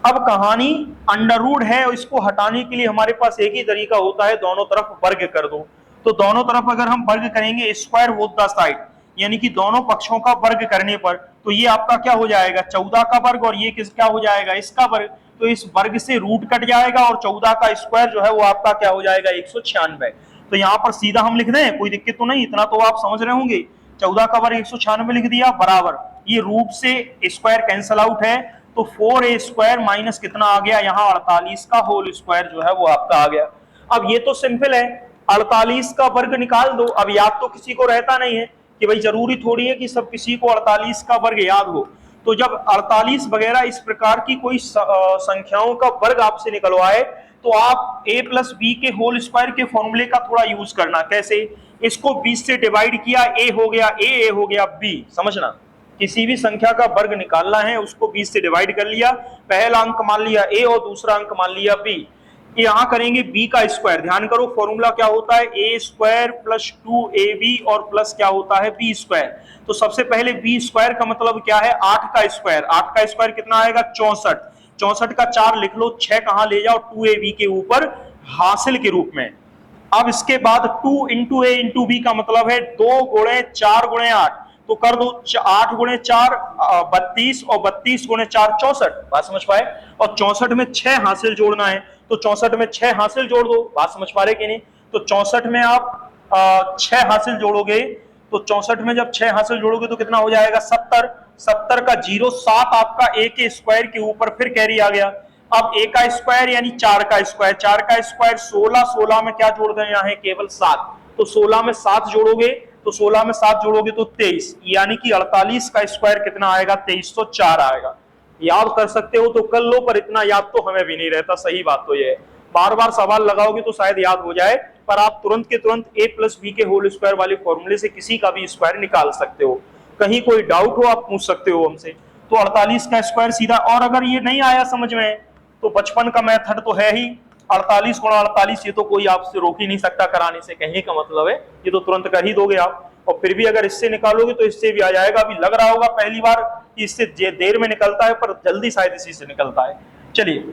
अब कहानी अंडर रूट है, इसको हटाने के लिए हमारे पास एक ही तरीका होता है, दोनों तरफ वर्ग कर दो। तो दोनों तरफ अगर हम वर्ग करेंगे, स्क्वायर बोथ द साइड, यानी कि दोनों पक्षों का वर्ग करने पर, तो ये आपका क्या हो जाएगा, 14 का वर्ग, और ये किस क्या हो जाएगा, इसका वर्ग। तो इस वर्ग से रूट कट जाएगा और 14 का स्क्वायर जो है वो आपका क्या हो जाएगा, 196। तो यहाँ पर सीधा हम लिख दें, कोई दिक्कत तो नहीं, इतना तो आप समझ रहे होंगे। 14 का वर्ग 196 लिख दिया, बराबर ये रूट से स्क्वायर कैंसल आउट है, तो 4a² माइनस कितना आ गया यहाँ, 48 का होल स्क्वायर जो है वो आपका आ गया। अब ये तो सिंपल है, 48 का वर्ग निकाल दो। अब याद तो किसी को रहता नहीं है कि भाई जरूरी थोड़ी है कि सब किसी को 48 का वर्ग याद हो। तो जब 48 वगैरह इस प्रकार की कोई संख्याओं का वर्ग आपसे निकलवाए, तो आप a प्लस बी के होल स्क्वायर के फॉर्मूले का थोड़ा यूज करना। कैसे, इसको 20 से डिवाइड किया, a हो गया a हो गया b। समझना, किसी भी संख्या का वर्ग निकालना है, उसको 20 से डिवाइड कर लिया, पहला अंक मान लिया a और दूसरा अंक मान लिया b। यहां करेंगे b का स्क्वायर, ध्यान करो फॉर्मूला क्या होता है, a² प्लस 2ab और प्लस क्या होता है, b²। तो सबसे पहले b² का मतलब क्या है, 8 का स्क्वायर। 8 का स्क्वायर कितना आएगा, 64। 64 का 4 लिख लो, 6 कहां ले जाओ, 2ab के ऊपर हासिल के रूप में। अब इसके बाद 2 इंटू a इंटू b का मतलब है 2 गुणे 4 गुणे 8, तो कर दो 8 गुणे 4 32 और 32 गुणे 4 64। बात समझ पाए। और 64 में 6 हासिल जोड़ना है, तो 64 में 6 हासिल जोड़ दो। बात समझ पा रहे कि नहीं। तो 64 में आप 6 हासिल जोड़ोगे, तो 64 में जब 6 हासिल जोड़ोगे तो कितना हो जाएगा, 70। 70 का 0 7 आपका a के स्क्वायर के ऊपर फिर कैरी आ गया। अब a का स्क्वायर यानी 4 का स्क्वायर, 4 का स्क्वायर 16, 16 में क्या जोड़ देना है, केवल 7। तो 16 में 7 जोड़ोगे, तो 16 में 7 जोड़ोगे तो 23, यानी कि 48 का स्क्वायर कितना आएगा, 2304 आएगा। याद कर सकते हो तो कर लो, पर इतना याद तो हमें भी नहीं रहता। सही बात तो ये है, बार बार सवाल लगाओगे तो शायद याद हो जाए, पर आप तुरंत के तुरंत a प्लस बी के होल स्क्वायर वाले फॉर्मूले से किसी का भी स्क्वायर निकाल सकते हो। कहीं कोई डाउट हो आप पूछ सकते हो हमसे। तो 48 का स्क्वायर सीधा, और अगर ये नहीं आया समझ में तो 55 का मेथड तो है ही, 48 गुणा 48, ये तो कोई आपसे रोक ही नहीं सकता कराने से। कहने का मतलब है ये तो तुरंत कर ही दोगे आप। और फिर भी अगर इससे निकालोगे तो इससे भी आ जाएगा। अभी लग रहा होगा पहली बार कि इससे देर में निकलता है, पर जल्दी शायद इसी से निकलता है। चलिए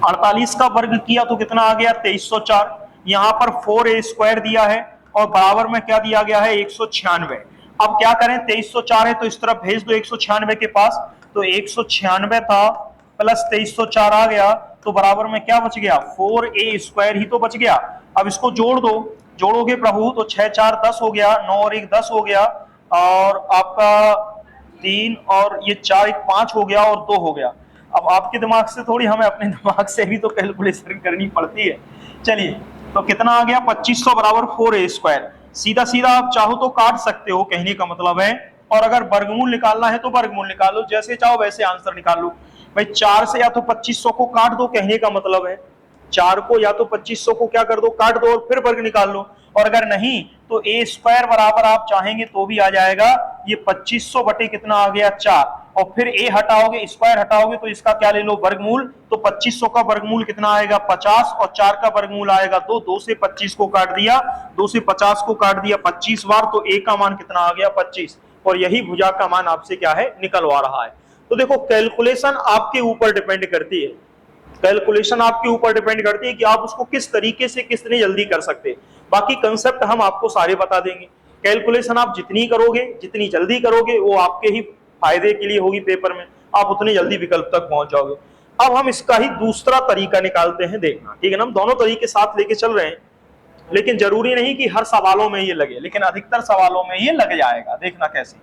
48 का वर्ग किया तो कितना आ गया, 2304। यहाँ पर 4a² दिया है और बराबर में क्या दिया गया है, 196। अब क्या करें, 2304 है तो इस तरफ भेज दो 196 के पास, तो 196 था प्लस 2304 आ गया, तो बराबर में क्या बच गया 4a² ही तो बच गया। अब इसको जोड़ दो, जोड़ोगे प्रभु तो 6 4 10 हो गया, 9 और 1 10 हो गया, और आपका 3 और ये 4 1 5 हो गया और 2 हो गया। अब आपके दिमाग से थोड़ी, हमें अपने दिमाग से भी तो कैलकुलेशन करनी पड़ती है। चलिए, तो कितना आ गया 2500 बराबर 4a²। सीधा सीधा आप चाहो तो काट सकते हो, कहने का मतलब है, और अगर वर्गमूल निकालना है तो वर्गमूल निकालो, जैसे चाहो वैसे आंसर निकाल लो। भाई 4 से या तो 2500 को काट दो, कहने का मतलब है 4 को या तो 2500 को क्या कर दो, काट दो, और फिर वर्ग निकाल लो। और अगर नहीं तो a² बराबर आप चाहेंगे तो भी आ जाएगा, ये 2500 बटे कितना आ गया 4, और फिर a हटाओगे, स्क्वायर हटाओगे तो इसका क्या ले लो वर्गमूल, तो 2500 का वर्गमूल कितना आएगा 50, और 4 का वर्गमूल आएगा 2, 2 से 25 को काट दिया, 2 से 50 को काट दिया 25 बार, तो a का मान कितना आ गया 25, और यही भुजा का मान आपसे क्या है निकलवा रहा है। तो देखो कैलकुलेशन आपके ऊपर डिपेंड करती है, कैलकुलेशन आपके ऊपर डिपेंड करती है कि आप उसको किस तरीके से कितनी जल्दी कर सकते हैं। बाकी कंसेप्ट हम आपको सारे बता देंगे। कैलकुलेशन आप जितनी करोगे, जितनी जल्दी करोगे, वो आपके ही फायदे के लिए होगी, पेपर में आप उतनी जल्दी विकल्प तक पहुंच जाओगे। अब हम इसका ही दूसरा तरीका निकालते हैं, देखना ठीक है ना, हम दोनों तरीके साथ लेके चल रहे हैं, लेकिन जरूरी नहीं कि हर सवालों में ये लगे, लेकिन अधिकतर सवालों में ये लग जाएगा। देखना कैसे,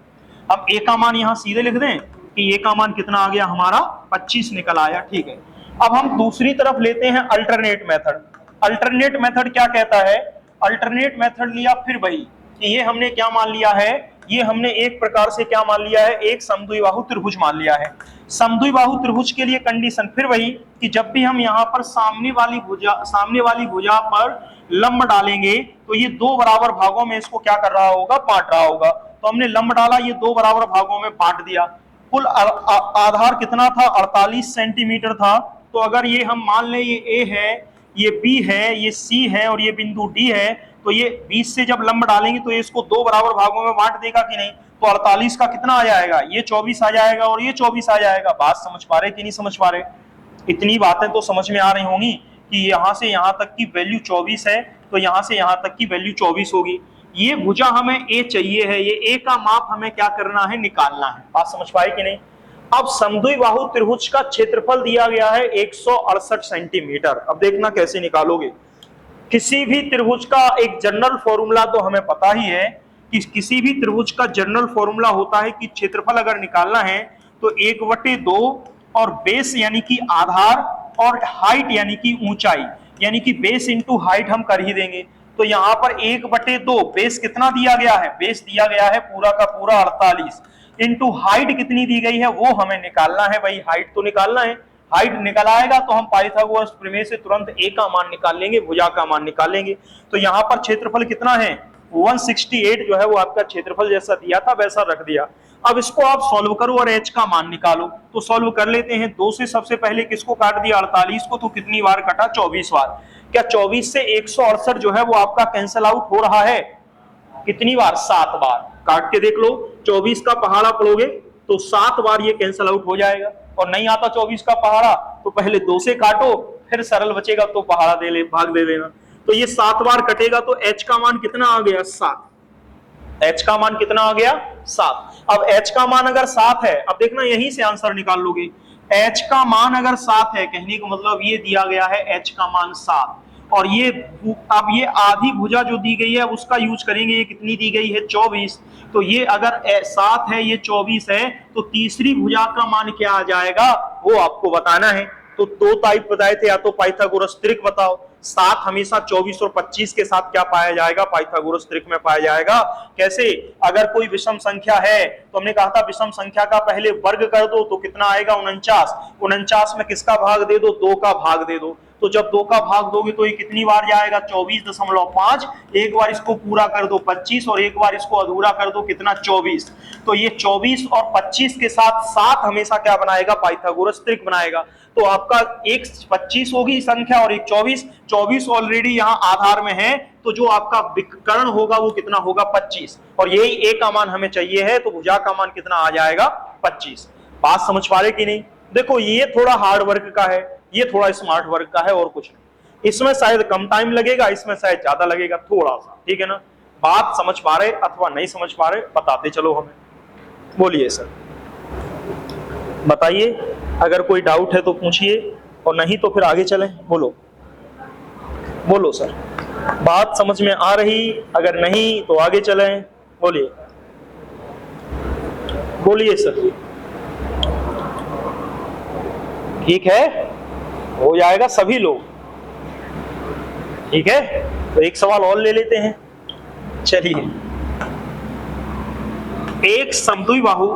हम a का मान यहां सीधे लिख दें कि a का मान कितना आ गया हमारा 25 निकल आया, ठीक है। अब हम दूसरी तरफ लेते हैं अल्टरनेट मेथड। अल्टरनेट मेथड क्या कहता है, अल्टरनेट मेथड लिया फिर वही कि ये हमने क्या मान लिया है, ये हमने एक प्रकार से क्या मान लिया है, एक समद्विबाहु त्रिभुज मान लिया है। समद्विबाहु त्रिभुज के लिए कंडीशन फिर वही कि जब भी हम यहाँ पर सामने वाली भुजा पर लंब डालेंगे तो ये दो बराबर भागों में इसको क्या कर रहा होगा, बांट रहा होगा। तो हमने लंब डाला, ये दो बराबर भागों में बांट दिया। कुल आधार कितना था 48 सेंटीमीटर था। तो अगर ये हम मान लें ये ए है, ये बी है, ये सी है और ये बिंदु डी है, तो ये 20 से जब लंब डालेंगे तो ये इसको दो बराबर भागों में बांट देगा कि नहीं, तो 48 का कितना आ जाएगा, ये 24 आ जाएगा और ये 24 आ जाएगा। बात समझ पा रहे कि नहीं समझ पा रहे, इतनी बातें तो समझ में आ रही होंगी कि यहां से यहां तक की वैल्यू 24 है, तो यहां से यहां तक की वैल्यू 24 होगी। ये भुजा हमें ए चाहिए है, ये ए का माप हमें क्या करना है, निकालना है। बात समझ पाए कि नहीं। अब समद्विबाहु त्रिभुज का क्षेत्रफल दिया गया है 168 सेंटीमीटर। अब देखना कैसे निकालोगे। किसी भी त्रिभुज का एक जनरल फॉर्मूला तो हमें पता ही है कि किसी भी त्रिभुज का जनरल फॉर्मूला होता है कि क्षेत्रफल अगर निकालना है तो 1/2 और बेस यानी कि आधार और हाइट यानी कि ऊंचाई, यानी कि बेस इंटू हाइट हम कर ही देंगे। तो यहाँ पर 1/2 बेस कितना दिया गया है, बेस दिया गया है पूरा का पूरा 48 इंटू हाइट कितनी दी गई है वो हमें निकालना है। भाई हाइट तो निकालना है, हाइट निकल आएगा तो हम पाइथागोरस प्रमेय से तुरंत a का मान निकाल लेंगे, भुजा का मान निकाल लेंगे। तो यहाँ पर क्षेत्रफल कितना है 168 जो है वो आपका क्षेत्रफल जैसा दिया था वैसा रख दिया। अब इसको आप सॉल्व करो और h का मान निकालो। तो सॉल्व कर लेते हैं। 2 से सबसे पहले किसको काट दिया 48 को, तो कितनी बार कटा 24 बार। क्या 24 से 168 जो है वो आपका कैंसल आउट हो रहा है, कितनी बार 7 बार। काट के देख लो, 24 का पहाड़ा पढ़ोगे तो 7 बार ये कैंसल आउट हो जाएगा। और नहीं आता 24 का पहाड़ा तो पहले 2 से काटो, फिर सरल बचेगा तो पहाड़ा दे ले, भाग दे देना। तो ये 7 बार कटेगा तो h का मान कितना आ गया 7। h का मान कितना आ गया 7। अब h का मान अगर 7 है, अब देखना यहीं से आंसर निकाल लोगे। h का मान अगर 7 है, कहने का मतलब ये दिया गया है h का मान 7, और ये अब ये आधी भुजा जो दी गई है उसका यूज करेंगे। ये कितनी दी गई है 24, तो ये अगर 7 है ये 24 है तो तीसरी भुजा का मान क्या आ जाएगा वो आपको बताना है। तो दो टाइप बताए थे, या तो पाइथागोरस त्रिक बताओ। 7 हमेशा 24 और 25 के साथ क्या पाया जाएगा, पाइथागोरस त्रिक में पाया जाएगा। कैसे, अगर कोई विषम संख्या है तो हमने कहा था विषम संख्या का पहले वर्ग कर दो तो कितना आएगा 49। 49 में किसका भाग दे दो, 2 का भाग दे दो। तो जब 2 का भाग दोगे तो ये कितनी बार जाएगा 24.5। एक बार इसको पूरा कर दो 25 और एक बार इसको अधूरा कर दो कितना 24। तो ये 24 और 25 के साथ 7 हमेशा क्या बनाएगा, पाइथागोरस त्रिक बनाएगा। तो आपका एक 25 होगी संख्या और एक 24। 24 ऑलरेडी यहाँ आधार में है, तो जो आपका विकर्ण होगा वो कितना होगा 25, और यही a का मान हमें चाहिए है, तो भुजा का मान कितना आ जाएगा 25। बात समझ पा रहे कि नहीं। देखो ये थोड़ा हार्ड वर्क का है, ये थोड़ा स्मार्ट वर्क का है और कुछ नहीं। इसमें शायद कम टाइम लगेगा, इसमें शायद ज्यादा लगेगा थोड़ा सा, ठीक है ना। बात समझ पा रहे अथवा नहीं समझ पा रहे बताते चलो हमें। बोलिए सर। बताइए, अगर कोई डाउट है तो पूछिए, और नहीं तो फिर आगे चलें। बोलो बोलो सर, बात समझ में आ रही? अगर नहीं तो आगे चलें। बोलिए बोलिए सर। ठीक है, हो जाएगा सभी लोग। ठीक है, तो एक सवाल और ले लेते हैं। चलिए, एक समद्विबाहु,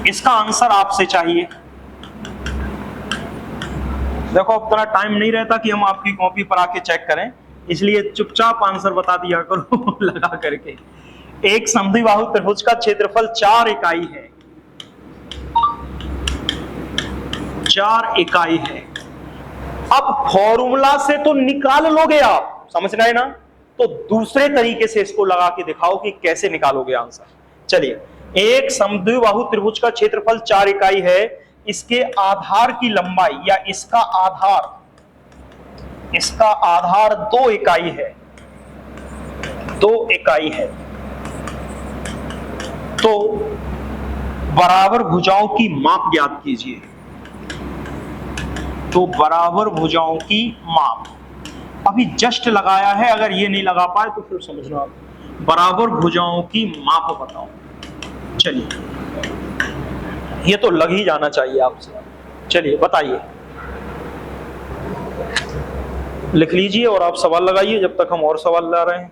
इसका आंसर आपसे चाहिए। देखो, अब इतना टाइम नहीं रहता कि हम आपकी कॉपी पर आके चेक करें, इसलिए चुपचाप आंसर बता दिया करो लगा करके। एक समद्विबाहु त्रिभुज का क्षेत्रफल 4 इकाई है। 4 इकाई है। अब फॉर्मूला से तो निकाल लोगे आप, समझ रहे ना? तो दूसरे तरीके से इसको लगा के दिखाओ कि कैसे निकालोगे आंसर। चलिए, एक समद्विबाहु त्रिभुज का क्षेत्रफल 4 इकाई है। इसके आधार की लंबाई, या इसका आधार 2 इकाई है। 2 इकाई है। तो बराबर भुजाओं की माप ज्ञात कीजिए। तो बराबर भुजाओं की माप अभी जस्ट लगाया है, अगर ये नहीं लगा पाए तो फिर समझना आप। बराबर भुजाओं की माप बताओ। चलिए, ये तो लग ही जाना चाहिए आपसे। चलिए बताइए, लिख लीजिए और आप सवाल लगाइए जब तक हम और सवाल ला रहे हैं।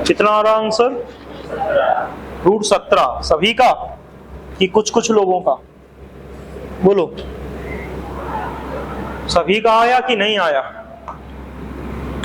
कितना आ रहा आंसर? √17। सभी का कि कुछ कुछ लोगों का? बोलो, सभी का आया कि नहीं आया?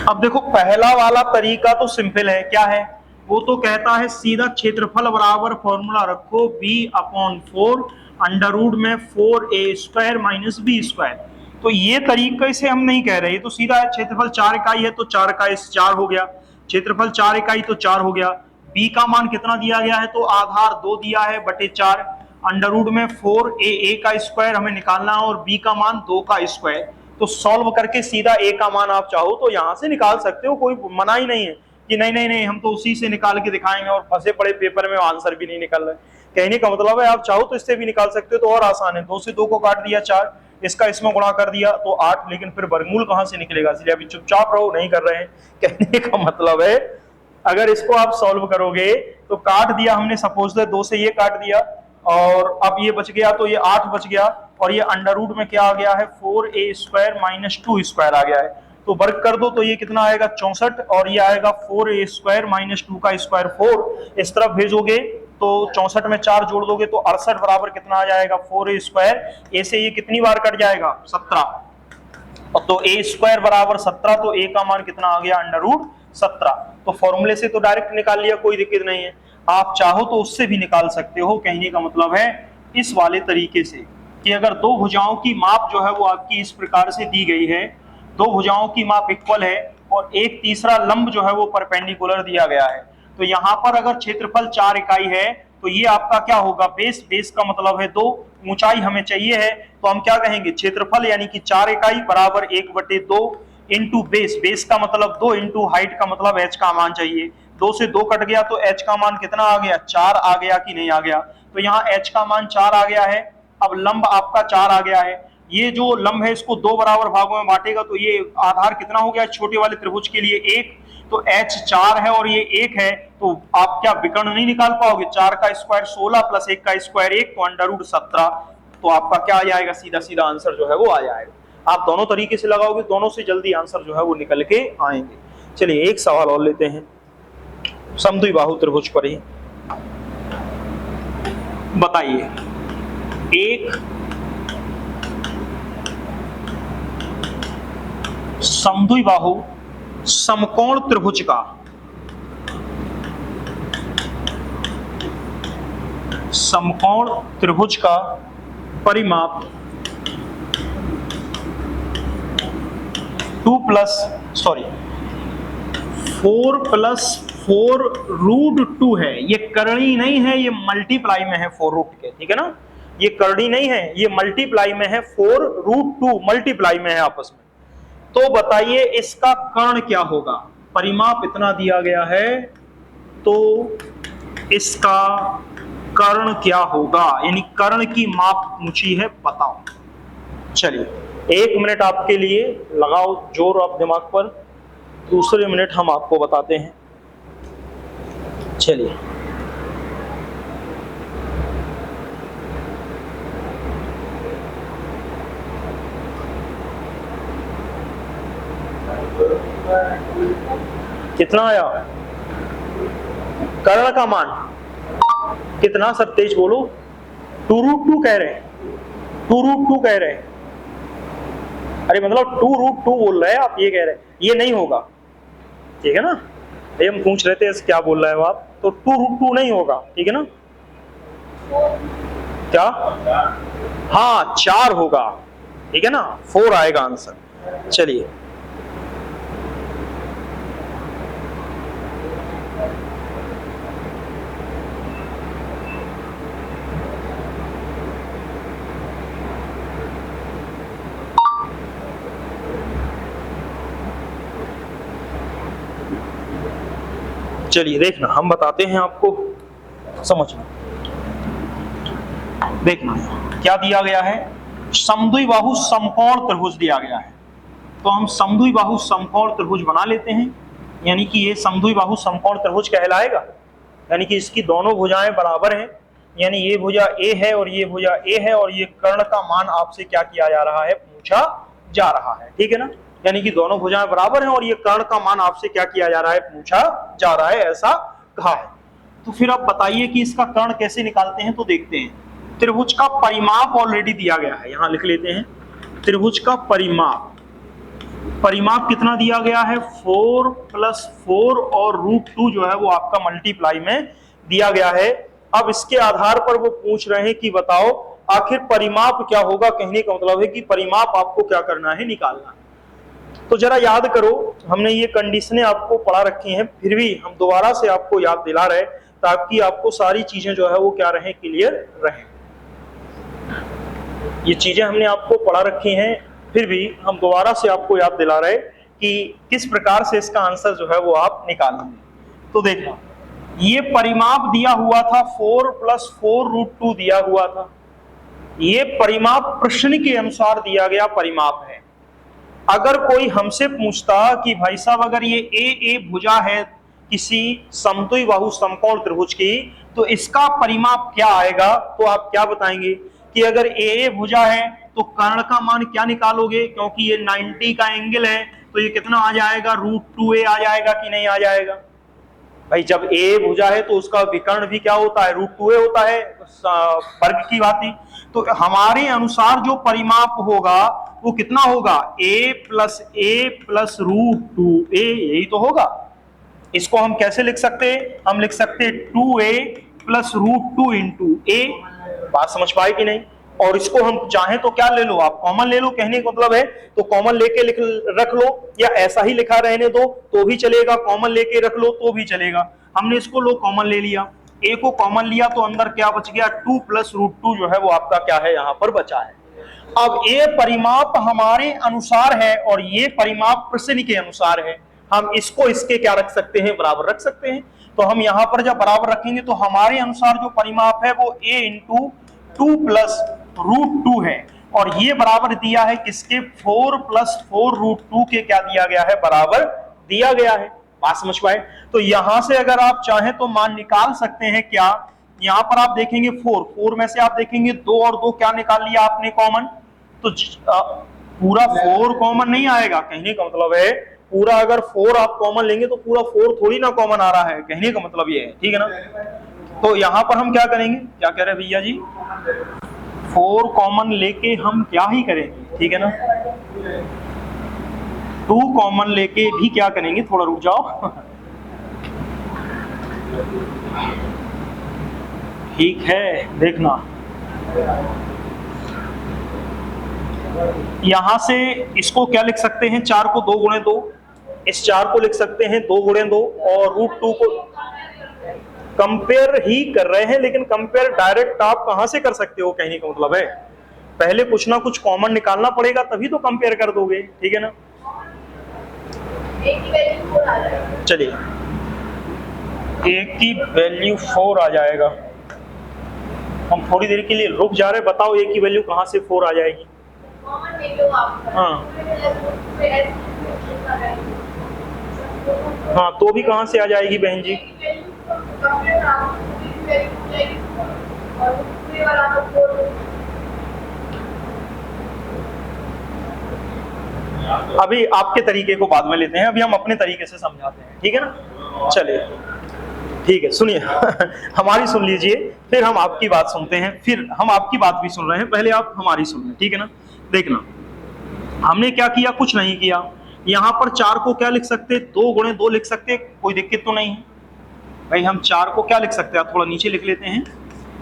अब देखो, पहला वाला तरीका तो सिंपल है। क्या है वो? तो कहता है सीधा क्षेत्रफल बराबर फॉर्मूला रखो b/4 अंडर रूट में 4a² - b²। तो ये तरीके से हम नहीं कह रहे, तो सीधा है। क्षेत्रफल 4 इकाई है तो 4 का 4 हो गया। क्षेत्रफल 4 इकाई तो 4 हो गया। b का मान कितना दिया गया है? तो आधार 2 दिया है बटे 4 अंडर रूट में 4a का स्क्वायर हमें निकालना है, और b का मान 2 का स्क्वायर। तो सॉल्व करके सीधा a का मान आप चाहो तो यहां से निकाल सकते हो, कोई मना ही नहीं है कि नहीं नहीं नहीं हम तो उसी से निकाल के दिखाएंगे और फंसे पड़े पेपर में आंसर भी नहीं निकल रहा है। कहने का मतलब है आप चाहो तो इससे भी निकाल सकते हो, तो और आसान है। 2 से 2 को काट दिया 4, इसका इसमें गुणा कर दिया तो 8, लेकिन फिर वर्गमूल कहां से निकलेगा? इसलिए अभी चुपचाप रहो, नहीं कर रहे हैं। कहने का मतलब है अगर इसको आप सॉल्व करोगे तो काट दिया हमने, सपोज 2 से ये काट दिया, और अब ये बच गया तो ये 8 बच गया, और ये अंडर रूट में क्या आ गया है? 4a² - 2² आ गया है। तो वर्ग कर दो तो ये कितना आएगा? 64, और ये आएगा 4a² - 2 का स्क्वायर 4। इस तरफ भेजोगे तो 64 में 4 जोड़ दोगे तो 68 बराबर कितना आ जाएगा? 4a²। ए से ये कितनी बार कट जाएगा? 17। तो a² बराबर 17, तो a का मान कितना आ गया? Under root 17। तो फॉर्मूले से तो डायरेक्ट निकाल लिया, कोई दिक्कत नहीं है। आप चाहो तो उससे भी निकाल सकते हो। कहने का मतलब है इस वाले तरीके से कि अगर दो भुजाओं की माप जो है वो आपकी इस प्रकार से दी गई है, दो भुजाओं की माप इक्वल है और एक तीसरा लंब जो है वो परपेंडिकुलर दिया गया है, तो यहाँ पर अगर क्षेत्रफल 4 इकाई है तो ये आपका क्या होगा? बेस। बेस का मतलब है 2, ऊंचाई हमें चाहिए है, तो हम क्या कहेंगे? क्षेत्रफल यानी कि 4 इकाई बराबर 1/2 इंटू बेस। बेस का मतलब 2 इंटू हाइट का मतलब h का मान चाहिए। 2 से 2 कट गया तो h का मान कितना आ गया? 4 आ गया कि नहीं आ गया? तो यहाँ h का मान 4 आ गया है। अब लंब आपका 4 आ गया है। ये जो लंब है इसको 2 बराबर भागों में बांटेगा तो ये आधार कितना हो गया छोटे वाले त्रिभुज के लिए? 1। तो h 4 है और ये 1 है, तो आप क्या विकर्ण नहीं निकाल पाओगे? 4 का स्क्वायर 16 प्लस 1 का स्क्वायर 1, तो अंडर रूट 17। तो आपका क्या आ जाएगा? सीधा सीधा आंसर जो है वो आ जाएगा। आप दोनों तरीके से लगाओगे, दोनों से जल्दी आंसर जो है वो निकल के आएंगे। चलिए एक सवाल और लेते हैं समद्विबाहु त्रिभुज पर ही। बताइए, एक समद्विबाहु समकोण त्रिभुज का समकोण त्रिभुज का परिमाप 4+4√2 है। ये करणी नहीं है, ये मल्टीप्लाई में है 4 के, ठीक है ना। ये करणी नहीं है, ये मल्टीप्लाई में है, 4√2 मल्टीप्लाई में है आपस में। तो बताइए इसका कर्ण क्या होगा। परिमाप इतना दिया गया है तो इसका कर्ण क्या होगा, यानी कर्ण की माप पूछी है, बताओ। चलिए 1 मिनट आपके लिए लगाओ जोर आप दिमाग पर, दूसरे मिनट हम आपको बताते हैं। चलिए कितना आया कर्ण का मान, कितना सर तेज बोलो। 2√2 कह रहे हैं, 2√2 कह रहे हैं। अरे मतलब 2√2 बोल रहे हैं आप, ये कह रहे हैं ये नहीं होगा, ठीक है ना। ये हम पूछ रहे थे क्या बोल रहे हो आप, तो 2√2 नहीं होगा, ठीक है ना। क्या, हाँ 4 होगा, ठीक है ना, 4 आएगा आंसर। चलिए चलिए देखना, हम बताते हैं आपको, समझना। देखना क्या दिया गया है, समद्विबाहु समकोण त्रिभुज दिया गया है। तो हम समद्विबाहु समकोण त्रिभुज बना लेते हैं, यानी कि ये समद्विबाहु समकोण त्रिभुज कहलाएगा। यानी कि इसकी दोनों भुजाएं बराबर हैं, यानी ये भुजा ए है और ये भुजा ए है, और ये कर्ण का मान आपसे क्या किया जा रहा है, पूछा जा रहा है, ठीक है ना। यानी कि दोनों भुजाएं बराबर हैं और ये कर्ण का मान आपसे क्या किया जा रहा है, पूछा जा रहा है, ऐसा कहा है। तो फिर अब बताइए कि इसका कर्ण कैसे निकालते हैं, तो देखते हैं। त्रिभुज का परिमाप ऑलरेडी दिया गया है, यहां लिख लेते हैं। त्रिभुज का परिमाप, परिमाप कितना दिया गया है, 4+4 और √2 जो है वो आपका मल्टीप्लाई में दिया गया है। अब इसके आधार पर वो पूछ रहे हैं कि बताओ आखिर परिमाप क्या होगा। कहने का मतलब है कि परिमाप आपको क्या करना है, निकालना है। तो जरा याद करो, हमने ये कंडीशनें आपको पढ़ा रखी हैं, फिर भी हम दोबारा से आपको याद दिला रहे ताकि आपको सारी चीजें जो है वो क्या रहे, क्लियर रहे। ये चीजें हमने आपको पढ़ा रखी हैं, फिर भी हम दोबारा से आपको याद दिला रहे कि किस प्रकार से इसका आंसर जो है वो आप निकालेंगे। तो देखना, ये परिमाप दिया हुआ था, 4+4√2 दिया हुआ था। ये परिमाप प्रश्न के अनुसार दिया गया परिमाप है। अगर कोई हमसे पूछता कि भाई साहब अगर ये ए भुजा है किसी समद्विबाहु समकोण त्रिभुज की, तो इसका परिमाप क्या आएगा, तो आप क्या बताएंगे कि अगर ए भुजा है तो कर्ण का मान क्या निकालोगे, क्योंकि ये 90 का एंगल है, तो ये कितना आ जाएगा, √2a आ जाएगा कि नहीं आ जाएगा। भाई जब ए भुजा है तो उसका विकर्ण भी क्या होता है, √2a होता है, वर्ग की बात। तो हमारे अनुसार जो परिमाप होगा वो कितना होगा, a+a+√2a, यही तो होगा। इसको हम कैसे लिख सकते हैं, हम लिख सकते हैं 2a+√2 × a। बात समझ पाए कि नहीं। और इसको हम चाहें तो क्या ले लो, आप कॉमन ले लो, कहने का मतलब है तो कॉमन लेके रख लो, या ऐसा ही लिखा रहने दो तो भी चलेगा, कॉमन लेके रख लो तो भी चलेगा। हमने इसको लो कॉमन ले लिया, a को कॉमन लिया तो अंदर क्या बच गया, 2+√2 जो है वो आपका क्या है, यहाँ पर बचा है। अब ये परिमाप हमारे अनुसार है और ये परिमाप प्रश्न के अनुसार है। हम इसको इसके क्या रख सकते हैं, बराबर रख सकते हैं। तो हम यहाँ पर जब बराबर रखेंगे तो हमारे अनुसार जो परिमाप है वो a × 2+√2 है, और ये बराबर दिया है किसके, 4+4√2 के क्या दिया गया है, बराबर दिया गया है। बात समझ पाए। तो यहां से अगर आप चाहें तो मान निकाल सकते हैं क्या, यहां पर आप देखेंगे 4 में से आप देखेंगे 2 और 2 क्या निकाल लिया आपने कॉमन, तो पूरा 4 कॉमन नहीं आएगा। कहने का मतलब है पूरा अगर 4 आप कॉमन लेंगे तो पूरा 4 थोड़ी ना कॉमन आ रहा है, कहने का मतलब ये है, ठीक है ना। तो यहां पर हम क्या करेंगे, क्या कह रहे हैं भैया जी, 4 कॉमन लेके हम क्या ही करेंगे, ठीक है ना। 2 कॉमन लेके भी क्या करेंगे, थोड़ा रुक जाओ, ठीक है, देखना यहां से इसको क्या लिख सकते हैं, 4 को 2 गुणे 2, इस 4 को लिख सकते हैं 2 गुणे 2, और √2 को कंपेयर ही कर रहे हैं, लेकिन कंपेयर डायरेक्ट आप कहां से कर सकते हो, कहने का मतलब है पहले कुछ ना कुछ कॉमन निकालना पड़ेगा तभी तो कंपेयर कर दोगे, ठीक है ना। चलिए a की वैल्यू 4 आ जाएगा, हम थोड़ी देर के लिए रुक जा रहे, बताओ a की वैल्यू कहां से 4 आ जाएगी। हाँ तो भी कहां से आ जाएगी बहन जी, अभी आपके तरीके को बाद में लेते हैं, अभी हम अपने तरीके से समझाते हैं, ठीक है ना। चलिए ठीक है, सुनिए हमारी सुन लीजिए, फिर हम आपकी बात सुनते हैं, फिर हम आपकी बात भी सुन रहे हैं, पहले आप हमारी सुन लें, ठीक है ना। देखना हमने क्या किया, कुछ नहीं किया, यहाँ पर 4 को क्या लिख सकते, 2 गुणे 2 लिख सकते, कोई दिक्कत तो नहीं है भाई। हम 4 को क्या लिख सकते हैं, थोड़ा नीचे लिख लेते हैं,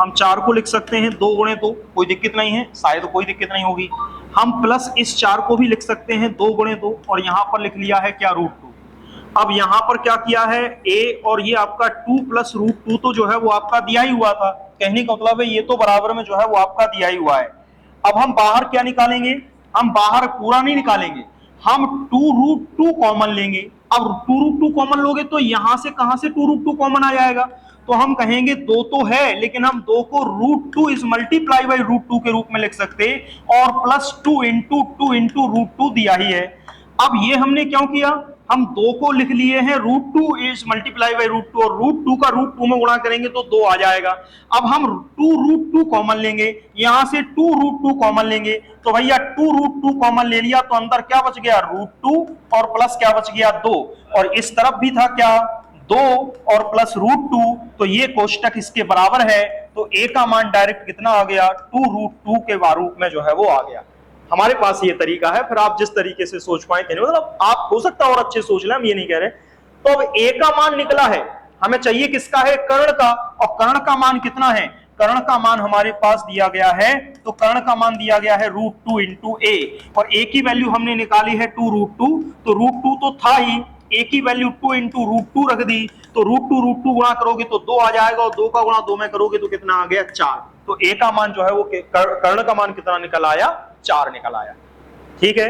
हम 4 को लिख सकते हैं 2 गुणे 2, कोई दिक्कत नहीं है, शायद कोई दिक्कत नहीं होगी। हम प्लस इस 4 को भी लिख सकते हैं 2 गुणे 2, और यहाँ पर लिख लिया है क्या, √2। अब यहाँ पर क्या किया है a, और ये आपका 2 प्लस √2 तो जो है वो आपका दिया ही हुआ था, कहने का मतलब है ये तो बराबर में जो है वो आपका दिया ही हुआ है। अब हम बाहर क्या निकालेंगे, हम बाहर पूरा नहीं निकालेंगे, हम 2√2 कॉमन लेंगे। अब 2√2 कॉमन लोगे तो यहां से कहां से 2√2 कॉमन आ जाएगा, तो हम कहेंगे 2 तो है, लेकिन हम 2 को √2 इज मल्टीप्लाई बाई √2 के रूप में लिख सकते, और प्लस 2 इंटू √2 दिया ही है। अब ये हमने क्यों किया, हम 2 को लिख लिए हैं √2 इज मल्टीप्लाई बाई √2, और √2 का √2 में गुणा करेंगे तो 2 आ जाएगा। अब हम 2√2 कॉमन लेंगे, यहां से 2√2 कॉमन लेंगे, तो भैया 2√2 कॉमन ले लिया तो अंदर क्या बच गया, √2, और प्लस क्या बच गया 2, और इस तरफ भी था क्या 2 और प्लस √2, तो ये कोष्टक इसके बराबर है, तो a का मान डायरेक्ट कितना आ गया, 2√2 के रूप में जो है वो आ गया। हमारे पास ये तरीका है, फिर आप जिस तरीके से सोच पाए, मतलब आप हो सकता है और अच्छे सोच लें, हम ये नहीं कह रहे। तो अब a का मान निकला है, हमें चाहिए किसका है, कर्ण का, और कर्ण का मान कितना है, कर्ण का मान हमारे पास दिया गया है, तो कर्ण का मान दिया गया है √2 इंटू a, और a की वैल्यू हमने निकाली है 2√2, तो √2 तो था ही, a की वैल्यू 2 इंटू √2 रख दी, तो √2 गुणा करोगे तो 2 आ जाएगा, और 2 का गुणा 2 में करोगे तो कितना आ गया 4, तो a का मान जो है वो कर्ण का मान कितना निकल आया, 4 निकल आया। ठीक है,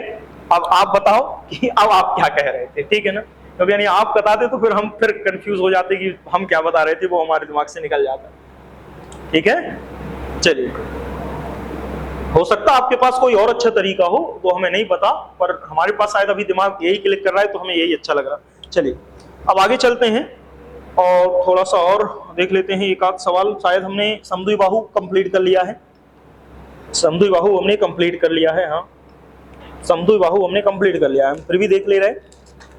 अब आप बताओ कि अब आप क्या कह रहे थे, ठीक है ना। तो यानी आप बताते तो फिर हम फिर कंफ्यूज हो जाते कि हम क्या बता रहे थे, वो हमारे दिमाग से निकल जाता। ठीक है, चलिए, हो सकता है आपके पास कोई और अच्छा तरीका हो, वो हमें नहीं पता, पर हमारे पास शायद अभी दिमाग यही क्लिक कर रहा है, तो हमें यही अच्छा लग रहा। चलिए अब आगे चलते हैं और थोड़ा सा और देख लेते हैं, एक आध सवाल। शायद हमने समद्विबाहु कंप्लीट कर लिया है, समद्विबाहु हमने कंप्लीट कर लिया है, हाँ समद्विबाहु हमने कंप्लीट कर लिया है, फिर भी देख ले रहे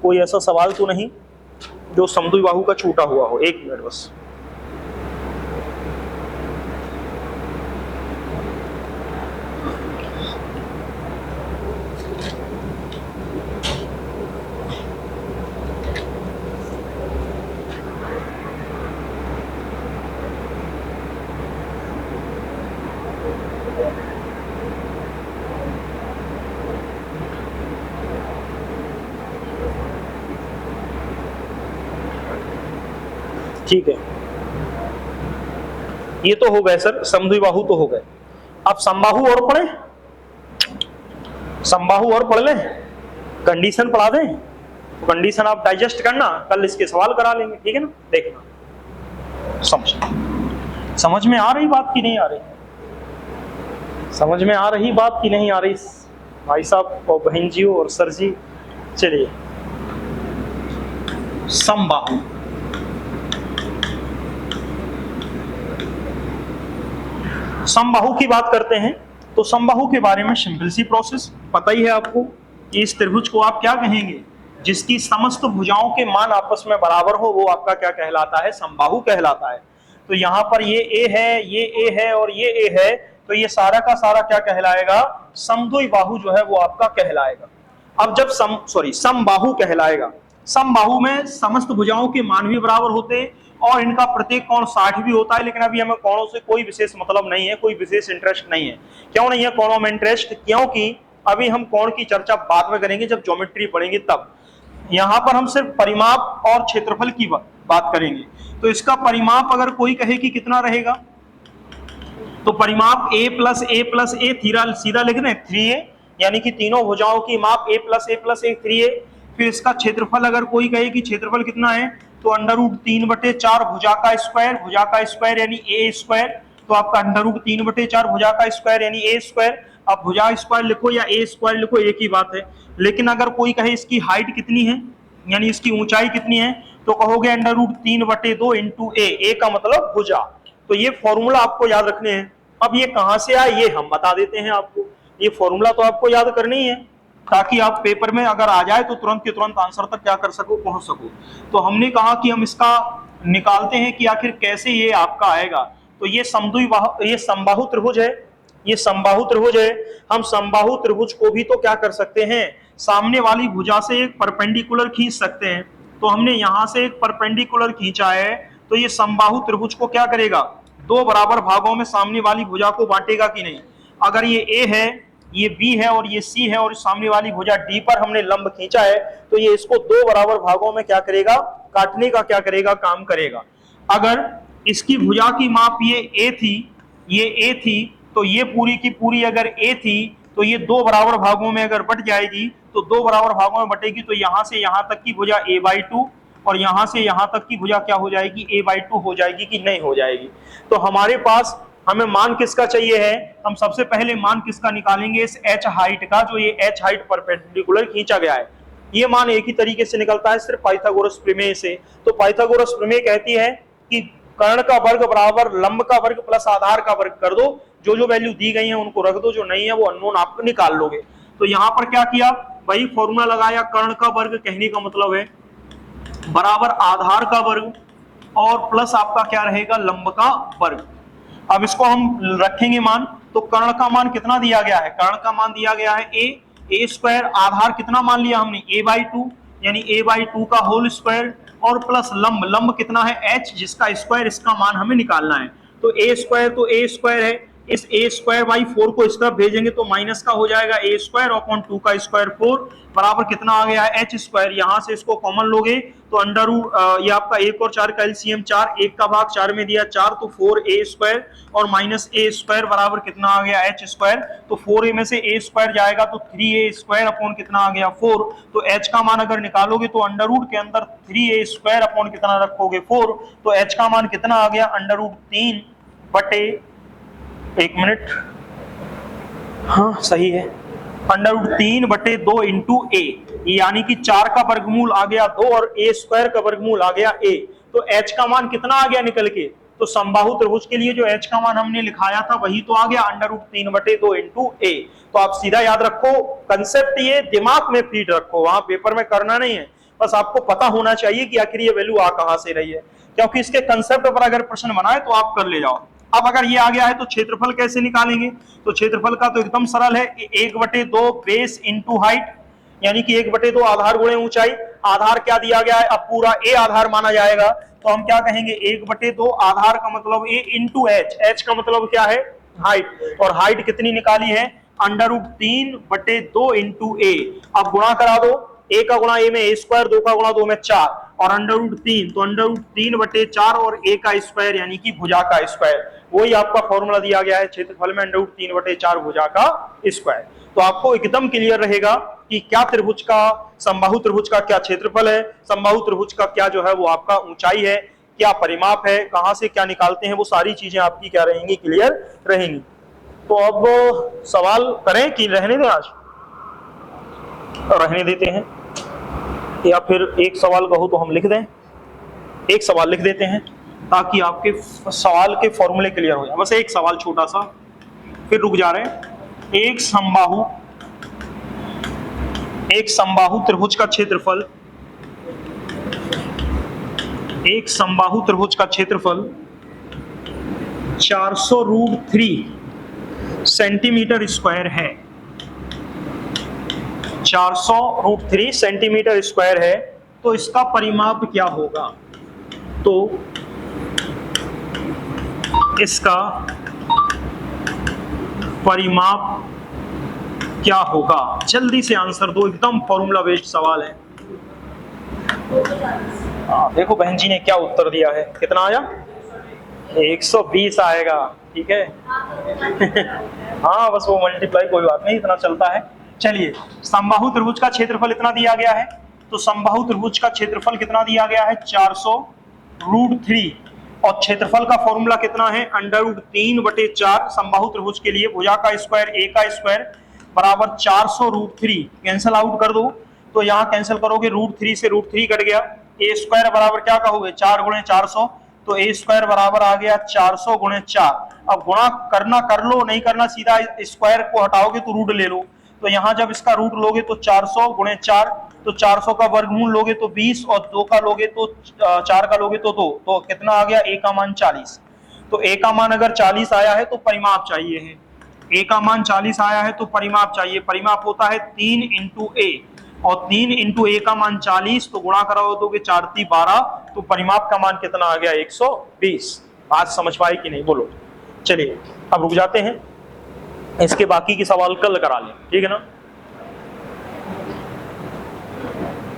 कोई ऐसा सवाल तो नहीं जो समद्विबाहु का छूटा हुआ हो। एक मिनट बस। ठीक है, ये तो हो गए सर, समद्विबाहु तो हो गए। अब समबाहु और पढ़े, समबाहु और पढ़ लें, कंडीशन पढ़ा दें, तो कंडीशन आप डाइजेस्ट करना, कल इसके सवाल करा लेंगे, ठीक है ना। देखना समझ में आ रही बात की नहीं आ रही, समझ में आ रही बात की नहीं आ रही भाई साहब और बहन जी और सर जी। चलिए समबाहु, समबाहु की बात करते हैं, तो समबाहु के बारे में सिंपल सी प्रोसेस पता ही है आपको कि इस त्रिभुज को आप क्या कहेंगे, जिसकी समस्त भुजाओं के मान आपस में बराबर हो, वो आपका क्या कहलाता है, समबाहु कहलाता है। तो यहाँ पर ये a है, ये a है और ये a है, तो ये सारा का सारा क्या कहलाएगा, समद्विबाहु जो है वो आपका कहलाएगा। अब जब समबाहु कहलाएगा, समबाहु में समस्त भुजाओं के मान भी बराबर होते और इनका प्रत्येक कोण 60 भी होता है, लेकिन अभी हमें कोणों से कोई विशेष मतलब नहीं है, कोई विशेष इंटरेस्ट नहीं है। क्यों नहीं है कोणों में इंटरेस्ट? क्योंकि अभी हम कोण की चर्चा बाद में करेंगे जब ज्योमेट्री पढ़ेंगे तब। यहां पर हम सिर्फ परिमाप और क्षेत्रफल की बात करेंगे। तो इसका परिमाप अगर कोई कहे कि कितना रहेगा, तो परिमाप a प्लस ए सीधा लिख दें 3a, यानी कि तीनों भुजाओं की माप a प्लस ए 3a। फिर इसका क्षेत्रफल अगर कोई कहे कि क्षेत्रफल कितना है, तो √3/4 भुजा का स्क्वायर यानी a स्क्वायर। तो आपका √3/4 भुजा का स्क्वायर यानी a स्क्वायर। अब भुजा स्क्वायर लिखो या a स्क्वायर लिखो, एक ही बात है। लेकिन अगर कोई कहे इसकी हाइट कितनी है, यानी इसकी ऊंचाई कितनी है, तो कहोगे √3/2 इंटू ए का मतलब भुजा। तो ये फॉर्मूला आपको याद रखने हैं। अब ये कहां से आए ये हम बता देते हैं आपको। ये फॉर्मूला तो आपको याद करनी है, ताकि आप पेपर में अगर आ जाए तो तुरंत के तुरंत आंसर तक क्या कर सको, पहुंच सको। तो हमने कहा कि हम इसका निकालते हैं कि आखिर कैसे ये आपका आएगा। तो ये समबाहु त्रिभुज है, ये समबाहु त्रिभुज है। हम समबाहु त्रिभुज को भी तो क्या कर सकते हैं, सामने वाली भुजा से एक परपेंडिकुलर खींच सकते हैं। तो हमने यहां से एक परपेंडिकुलर खींचा है, तो ये समबाहु त्रिभुज को क्या करेगा, दो बराबर भागों में सामने वाली भुजा को बांटेगा कि नहीं। अगर ये ए है, ये बी है और ये सी है, और सामने वाली भुजा डी पर हमने लंब खींचा है, तो ये इसको दो बराबर भागों में क्या करेगा, काटने का क्या करेगा, काम करेगा। अगर इसकी भुजा की माप ये ए थी, तो ये पूरी की पूरी अगर ए थी, तो ये दो बराबर भागों में अगर बट जाएगी, तो दो बराबर भागों में बटेगी, तो यहां से यहां तक की भुजा a/2 और यहां से यहां तक की भुजा क्या हो जाएगी, a/2 हो जाएगी कि नहीं हो जाएगी। तो हमारे पास हमें मान किसका चाहिए है, हम सबसे पहले मान किसका निकालेंगे, इस h हाइट का, जो ये h हाइट परपेंडिकुलर खींचा गया है। ये मान एक ही तरीके से निकलता है, सिर्फ पाइथागोरस प्रमेय से। तो पाइथागोरस प्रमेय कहती है कि कर्ण का वर्ग बराबर लंब का वर्ग प्लस आधार का वर्ग कर दो, जो जो वैल्यू दी गई है उनको रख दो, जो नहीं है वो अननोन आप निकाल लोगे। तो यहां पर क्या किया, वही फॉर्मूला लगाया, कर्ण का वर्ग कहने का मतलब है बराबर आधार का वर्ग और प्लस आपका क्या रहेगा, लंब का वर्ग। अब इसको हम रखेंगे मान, तो कर्ण का मान कितना दिया गया है, कर्ण का मान दिया गया है ए स्क्वायर, आधार कितना मान लिया हमने a/2 यानी a/2 का होल स्क्वायर, और प्लस लंब कितना है h, जिसका स्क्वायर इसका मान हमें निकालना है। तो a स्क्वायर है, इस a स्क्वायर बाई 4 को इस तरफ भेजेंगे तो माइनस का हो जाएगा a स्क्वायर अपॉन 2 का स्क्वायर 4 बराबर कितना आ गया है h स्क्वायर। यहां से इसको कॉमन लोगे तो अंडर रूट ये आपका 1 और 4 का एलसीएम 4, 1 का भाग 4 में दिया 4, तो 4a स्क्वायर और माइनस a स्क्वायर बराबर कितना आ गया h स्क्वायर। तो 4a में से a स्क्वायर जाएगा तो 3a स्क्वायर अपॉन कितना आ गया 4। तो h का मान अगर निकालोगे तो अंडर रूट के अंदर 3a स्क्वायर अपॉन कितना रखोगे 4, तो h का मान कितना आ गया अंडर रूट 3 बटे, एक मिनट, हाँ सही है, अंडर रूट 3/2 इंटू ए, यानी कि 4 का वर्गमूल आ गया 2 और a स्क्वायर का वर्गमूल आ गया a। तो h का मान कितना आ गया निकल के, तो समबाहु त्रिभुज के लिए जो h का मान हमने लिखाया था वही तो आ गया अंडर रूट 3/2 इंटू ए। तो आप सीधा याद रखो, कंसेप्ट ये दिमाग में फीड रखो, वहां पेपर में करना नहीं है, बस आपको पता होना चाहिए कि आखिर ये वैल्यू आ कहां से रही है, क्योंकि इसके कंसेप्ट पर अगर प्रश्न बनाए तो आप कर ले जाओ। अब अगर ये आ गया है तो क्षेत्रफल कैसे निकालेंगे, तो क्षेत्रफल का तो एकदम सरल है, 1/2 बेस इंटू हाइट, यानी कि 1/2 आधार गुणे ऊंचाई। आधार क्या दिया गया है, अब पूरा a आधार माना जाएगा, तो हम क्या कहेंगे 1/2 आधार का मतलब a इंटू h का मतलब क्या है हाइट, और हाइट कितनी निकाली है अंडर रूट 3/2 इंटू ए। अब गुणा करा दो, a का गुणा a में a स्क्वायर, 2 का गुणा 2 में 4 और अंडर रूट 3, तो अंडर रूट 3/4 और a का स्क्वायर यानी कि भुजा का स्क्वायर, वही आपका फॉर्मूला दिया गया है क्षेत्रफल में अंडर रूट 3/4 भुजा का स्क्वायर। तो आपको एकदम क्लियर रहेगा कि क्या त्रिभुज का, समबाहु त्रिभुज का क्या क्षेत्रफल है, समबाहु त्रिभुज का क्या जो है वो आपका ऊंचाई है, क्या परिमाप है, कहां से क्या निकालते हैं, वो सारी चीजें आपकी क्या रहेंगी, क्लियर रहेंगी। तो अब सवाल करें कि रहने दें, आज रहने देते हैं, या फिर एक सवाल कहो तो हम लिख दें, एक सवाल लिख देते हैं ताकि आपके सवाल के फॉर्मूले क्लियर हो जाए। बस एक सवाल छोटा सा, फिर रुक जा रहे हैं। एक समबाहु त्रिभुज का क्षेत्रफल, एक समबाहु त्रिभुज का क्षेत्रफल 400√3 सेंटीमीटर स्क्वायर है, 400√3 सेंटीमीटर स्क्वायर है, तो इसका परिमाप क्या होगा। तो इसका परिमाप क्या होगा? जल्दी से आंसर दो, एकदम फॉर्मूला बेस्ड सवाल है। देखो बहन जी ने क्या उत्तर दिया है, कितना आया? 120 आएगा, ठीक है। हाँ बस वो मल्टीप्लाई, कोई बात नहीं, इतना चलता है। चलिए, समबाहु त्रिभुज का क्षेत्रफल इतना दिया गया है, तो समबाहु त्रिभुज का क्षेत्रफल कितना दिया गया है? 400√3, और क्षेत्रफल का फॉर्मूला कितना है? √3/4। समबाहु त्रिभुज के लिए भुजा का स्क्वायर ए का स्क्वायर बराबर 400√3। कैंसिल आउट कर दो, तो यहाँ कैंसिल करोगे √3 से √3 कट गया। ए स्क्वायर बराबर क्या कहोगे? 4 × 400, तो ए स्क्वायर बराबर आ गया 400 × 4। अब गुणा करना कर लो, नहीं करना सीधा स्क्वायर को हटाओगे तो रूट ले लो। तो यहाँ जब इसका रूट लोगे तो 400 × 4, तो 400 का वर्गमूल लोगे तो 20, और 2 का लोगे तो 4 का लोगे तो 2, तो कितना आ गया? ए का मान 40। तो ए का मान अगर 40 आया है तो परिमाप चाहिए है। ए का मान 40 आया है तो परिमाप चाहिए। परिमाप होता है 3 × a, और 3 × a का मान 40, तो गुणा कराओ दोगे 4 × 3 = 12, तो परिमाप का मान कितना आ गया? 120। आज समझ पाए कि नहीं बोलो? चलिए अब रुक जाते हैं, इसके बाकी के सवाल कल करा लें, ठीक है ना।